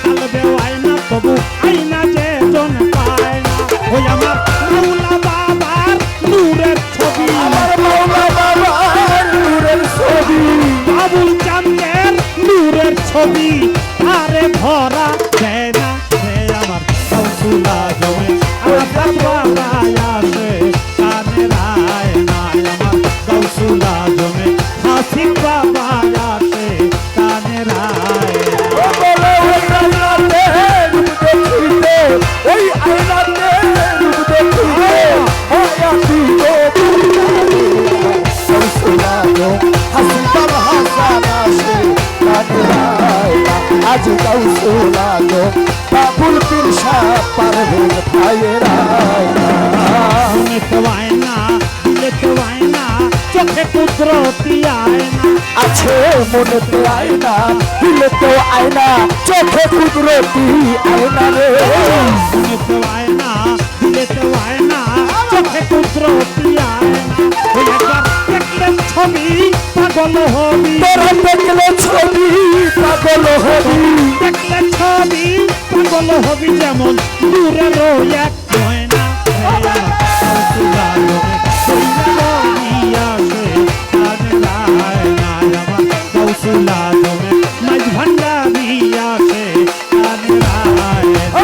কালবে আয়না তবু আয়না যে জন পায় না ওই আমার মাওলা বাবার নূরের ছবি আমার মাওলা বাবার নূরের ছবি বাবুল চাঁদের নূরের ছবি আরে ভরা দেয় না সে আমার কৌশলা জমে আমার বাবা আসে কানে রায় নাই আমার কৌশলা জমে হাসি বাবা আসে কানে রায় ও বলো ওই আয়নাতে রূপ দেখিতে ওই আয়নাতে রূপ দেখিতে আয়াতি তো সুলানো হাসি বাবা হাসান আসে আজ কৌশলানো বাবুল পীর শাহ পারভেজ ভাইয়ের মনে তো আয়না দিলে তো আয়না চোখে কুদরতি আয়না আছে মনেতে আয়না দিলে তো আয়না চোখে কুদরতি আয়না রে মনে তো আয়না দিলে তো আয়না চোখে কুদরতি আয়না ওই একবার দেখলে ছবি পাগল হবি, তোরা দেখলে ছবি পাগল হবি, দেখলে ছবি পাগল হবি, যেমন দূরের এক ময়না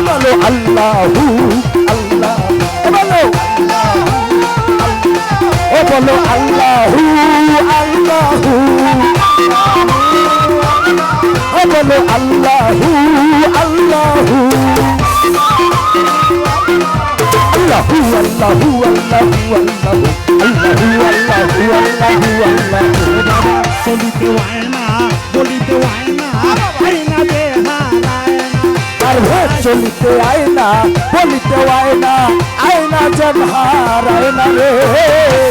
বলো আল্লাহু আল্লাহ, বলো ও বলো আল্লাহু আল্লাহু, ও বলো আল্লাহু আল্লাহু, আল্লাহু আল্লাহু আল্লাহু আল্লাহু আল্লাহু আল্লাহু আল্লাহু। চলিতে হয় না বলিতে হয় না, আয়না বেহারায় আর ভোট চলিতে আয় না বলিতে আয় না, আয়না যেন হারায় না রে।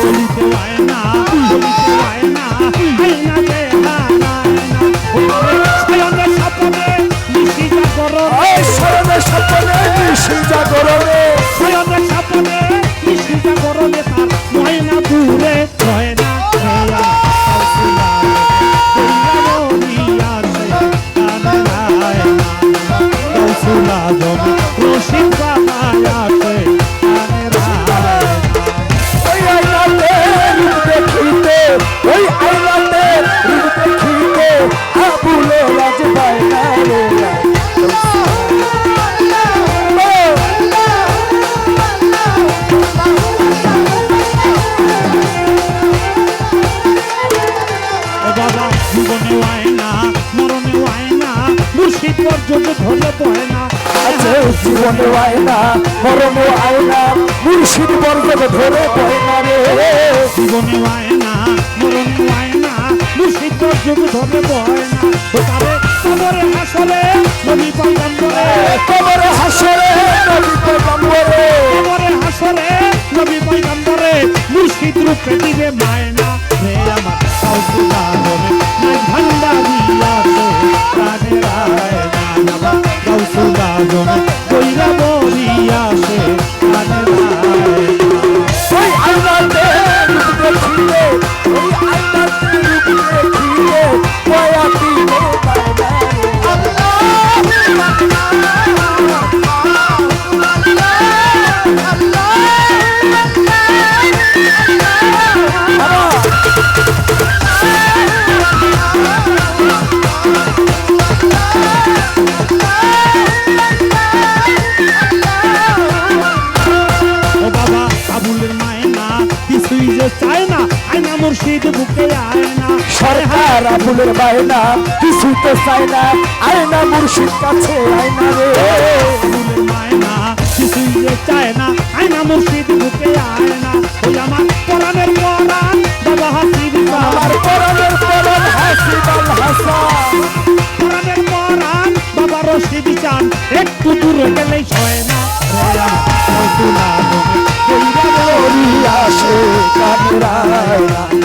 চলিতে হয় না বলিতে হয় না, আয়না বেহারায় শয়নের স্বপ্নে নিশি জাগরণ, ওই শরণের স্বপ্নে নিশি জাগরণে, শয়নের স্বপ্নে নিশি জাগরণে তার ময়না দূরে হয় না রশিদ বাবায়াতে ওই আয়নাতে রূপ দেখিতে, ওই আয়নাতে রূপ দেখিতে আবুলে রাজ পায় না রে। বাবা জীবনে হয় না মরণে হয় না, মুর্শিদ পর্যন্ত ধরলে পড়ে না। আছে জীবনে আয় না মরণে আয় না, মুর্শিদ বর্গকে ধরে পয় না রে। জীবনে হয় না মরণে হয় না, মুর্শিদ পর্যন্ত ধরলে পড়ে না। তারে কবরে হাসরে নবী পয়গম্বরে, কবরে হাসরে নবী পয়গম্বরে, কবরে হাসরে নবী পয়গম্বরে মুর্শিদ রূপে দিবে মায়না রে আমার কাউসুলা হবে নাই ভান্ডারি আছে প্রাণের আয়না, আমার কাউসুলা জনে কইরা বলি আসে প্রাণের আয়না। ওই আয়নাতে রূপ দেখিলে, ওই আয়নাতে রূপ দেখিলে পয়াতি রে পায় না রে। ও বাবা আবুলের মায়না কিছুই যে চায় না, আয়না মুর্শিদ বুকে আয়না। সরকার আবুলের বায়না কিছু তো চায় না, আয়না মুর্শিদ কাছে আয়না রে। আবুলের মায়না কিছুই যে চায় না, আয়না মুর্শিদ বুকে আয়না। ওই আমার পরাণের পরাণ বাবা হাসিব আমার পরাণের পরাণ হাসিবাল হাসান, পরাণের পরাণ বাবা রশিদ চান, একটু দূরে গেলেই সয় না রে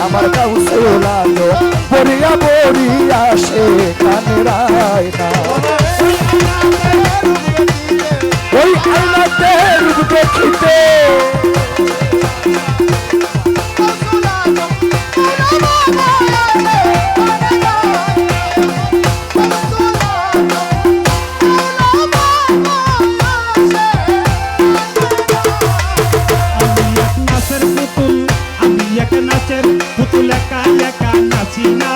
আমার কাউসুলা বড়িয়া বড়িয়া সে কানরায় না। ওই আয়নাতে রূপ দেখিতে, আমি এক নাচের পুতুল একা একা নাচি না,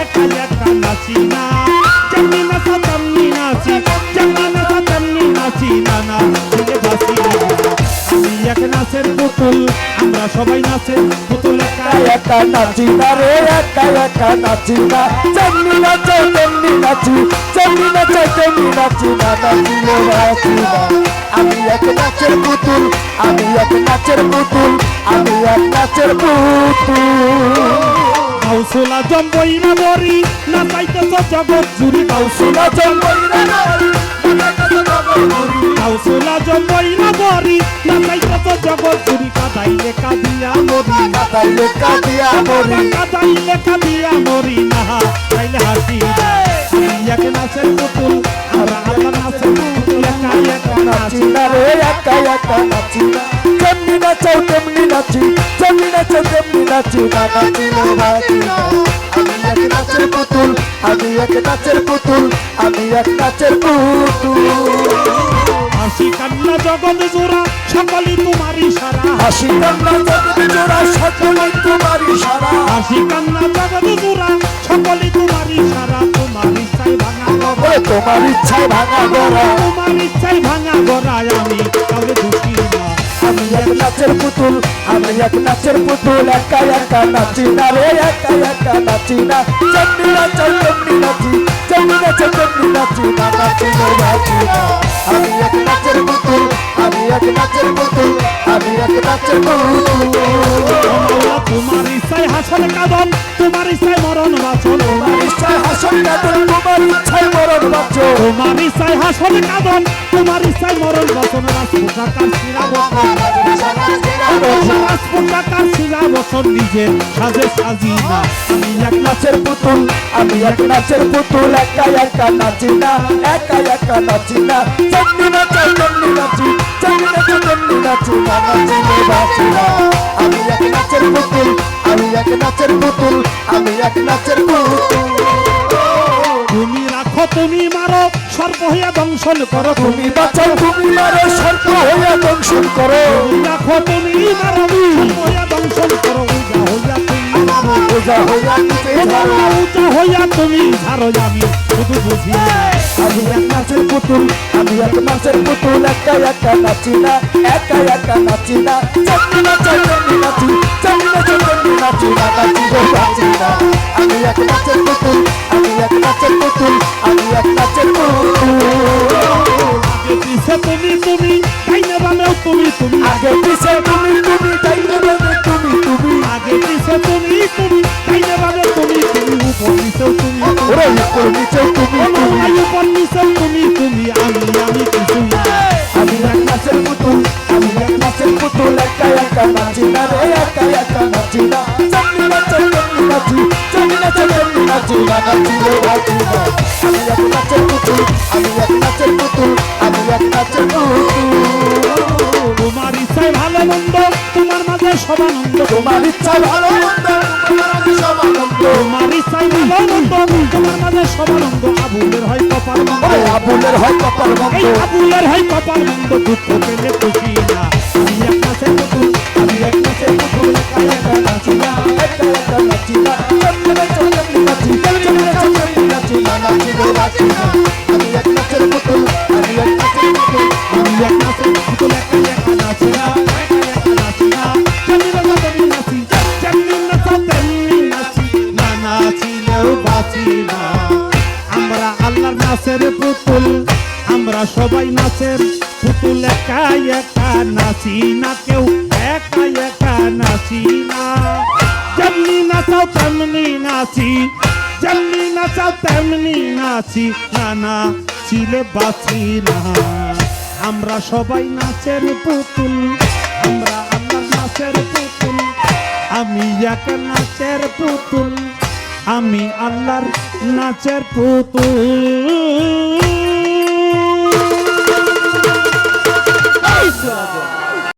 একা একা নাচি না, যেমনি নাচা তেমনি নাচি, যেমনি নাচা তেমনি নাচি না না ছেলে বাসি। আমি এক নাচের পুতুল, আমরা সবাই নাচের পুতুল একা একা নাচি না রে, একা একা নাচি না, যেমনি নাচে তেমনি নাচি, যেমনি নাচে তেমনি নাচি না, নাচিলে নাচি না। আমি এক নাচের পুতুল, আমি এক নাচের পুতুল, আমি এক নাচের পুতুল। কাউসুলা জম্বই না বরি নাচাইতেছ জগৎ জুড়ি, কাউসুলা জম্বই না বরি নাচাইতেছ জগৎ জুড়ি, কাউসুলা জম্বই না বরি নাচাইতেছ জগৎ জুড়ি। কাদাইলে কাঁদিয়া মরি, কাদাইলে কাঁদিয়া মরি, কাদাইলে কাঁদিয়া মরি না, তাইলে হাসি না। আমি এক নাচের পুতুল, আমরা আল্লাহ নাচের পুতুল, একা একা নাচি নাচি না রে, একা একা নাচি না, যেমনি নাচাও তেমনি নাচি, যেমনি নাচাও তেমনি নাচি না নাচিলে বাঁচি না আমি এক নাচের পুতুল আমি এক নাচের পুতুল আমি এক নাচের পুতুল হাসি কান্না জগৎ জোড়া সকলই তোমার ইশারা হাসি কান্না জগৎ জোড়া সকলই তোমার ইশারা হাসি কান্না জগৎ জোড়া সকলই তোমার ইশারা তোমার ইচ্ছায় ভাঙা গড়া ওরে তোমার ইচ্ছায় ভাঙা গড়া তোমার ইচ্ছায় ভাঙা গড়ায় আমি কাউরে দোষী না আমি এক নাচের পুতুল আমি এক নাচের পুতুল একা একা নাচি না রে একা একা নাচি না চন্ডি নাচি চন্ডি নাচি চন্ডি নাচি চন্ডি নাচি না নাচিলে বাঁচি না আমি এক নাচের পুতুল আমি এক নাচের পুতুল আমি এক নাচের পুতুল তোমার ইচ্ছায় হাসন কাঁদন তোমার ইচ্ছায় মরণ বাঁচন তোমার ইচ্ছায় হাসন কাঁদন তোমার ইচ্ছায় মরণ বাঁচো তোমার ইচ্ছায় হাসন কাঁদন তোমার ইচ্ছায় মরণ বাঁচন রাজপোশাকার শিরা বসন রাজপোশাকার শিরা বসন নিজের সাজে সাজি না আমি এক নাচের পুতুল আমি এক নাচের পুতুল একা একা নাচি না একা একা নাচি না চন্ডি নাচি চন্ডি নাচি চন্ডি নাচি চন্ডি নাচি না নাচিলে বাঁচি না আমি এক নাচের পুতুল আমি এক নাচের পুতুল আমি এক নাচের পুতুল তুমি রাখো তুমি মারো সর্ব হইয়া দংশন করো তুমি বাঁচাও তুমি মারো সর্প হইয়া দংশন করো তুমি রাখো তুমি মারো সর্ব হইয়া দংশন করো উজা হইয়া তুমি মারো পূজা হইয়া নিতে ঝাড়ো উজা হইয়া তুমি ঝাড়ো আমি শুধু বুঝি না। আমি এক নাচের পুতুল আমি এক নাচের পুতুল একা একা নাচি না একা একা নাচি না চন্ডি নাচি চন্ডি নাচি চন্ডি নাচি চন্ডি নাচি না নাচিলে বাঁচি না আমি এক নাচের পুতুল আমি এক নাচের পুতুল আমি এক নাচের পুতুল আগে পিছে তুমি তুমি ডাইনে বামেও তুমি তুমি আগে পিছে তুমি তুমি ডাইনে বামে তুমি তুমি আগে পিছে তুমি তুমি ডাইনে বামে তুমি তুমি উপর নিচেও তুমি ওরে উপর নিচে তুমি তুমি উপর নিচেও তুমি তুমি আমি কিছু না। আমি এক নাচের পুতুল আমি এক নাচের পুতুল একা একা নাচি না রে একা একা নাচি না চন্ডি নাচি চন্ডি নাচি চন্ডি নাচি চন্ডি নাচি না নাচিলে বাঁচি না আমি এক নাচের পুতুল আমি এক নাচের পুতুল আমি এক নাচের পুতুল তোমার ইচ্ছায় ভালো মন্দ তোমার মাঝে সবানন্দ তোমার ইচ্ছা ভালো মন্দ তোমার মাঝে সবানন্দ তোমার ইচ্ছায় ভালো মন্দ তোমার মাঝে সবানন্দ আবুলের হয় কপাল মন্দ ওরে আবুলের হয় কপাল মন্দ এই আবুলের হয় কপাল মন্দ দুঃখ পেলে খুশি না আমি এক নাচের পুতুল আমি এক নাচের পুতুল একা একা নাচি না একা একা নাচি না চন্ডি নাচি চন্ডি নাচি চন্ডি নাচি চন্ডি নাচি না নাচিলে বাঁচি না আমি এক নাচের পুতুল আমি এক নাচের পুতুল আমি এক নাচের পুতুল একা একা নাচি না একা একা নাচি না যেমনি বাজা তেমনি নাচি যেমনি নাচা তেমনি নাচি না নাচিলেও বাঁচি না আমরা আল্লাহর নাচের পুতুল আমরা সবাই নাচের পুতুল একা একা নাচি না কেউ একা একা নাচি না যেমনি নাচাও তেমনি নাচি যেমনি নাচাও তেমনি নাচি না নাচিলে বাঁচি না আমরা সবাই নাচের পুতুল আমরা আল্লাহর নাচের পুতুল আমি এক নাচের পুতুল আমি আল্লাহর নাচের পুতুল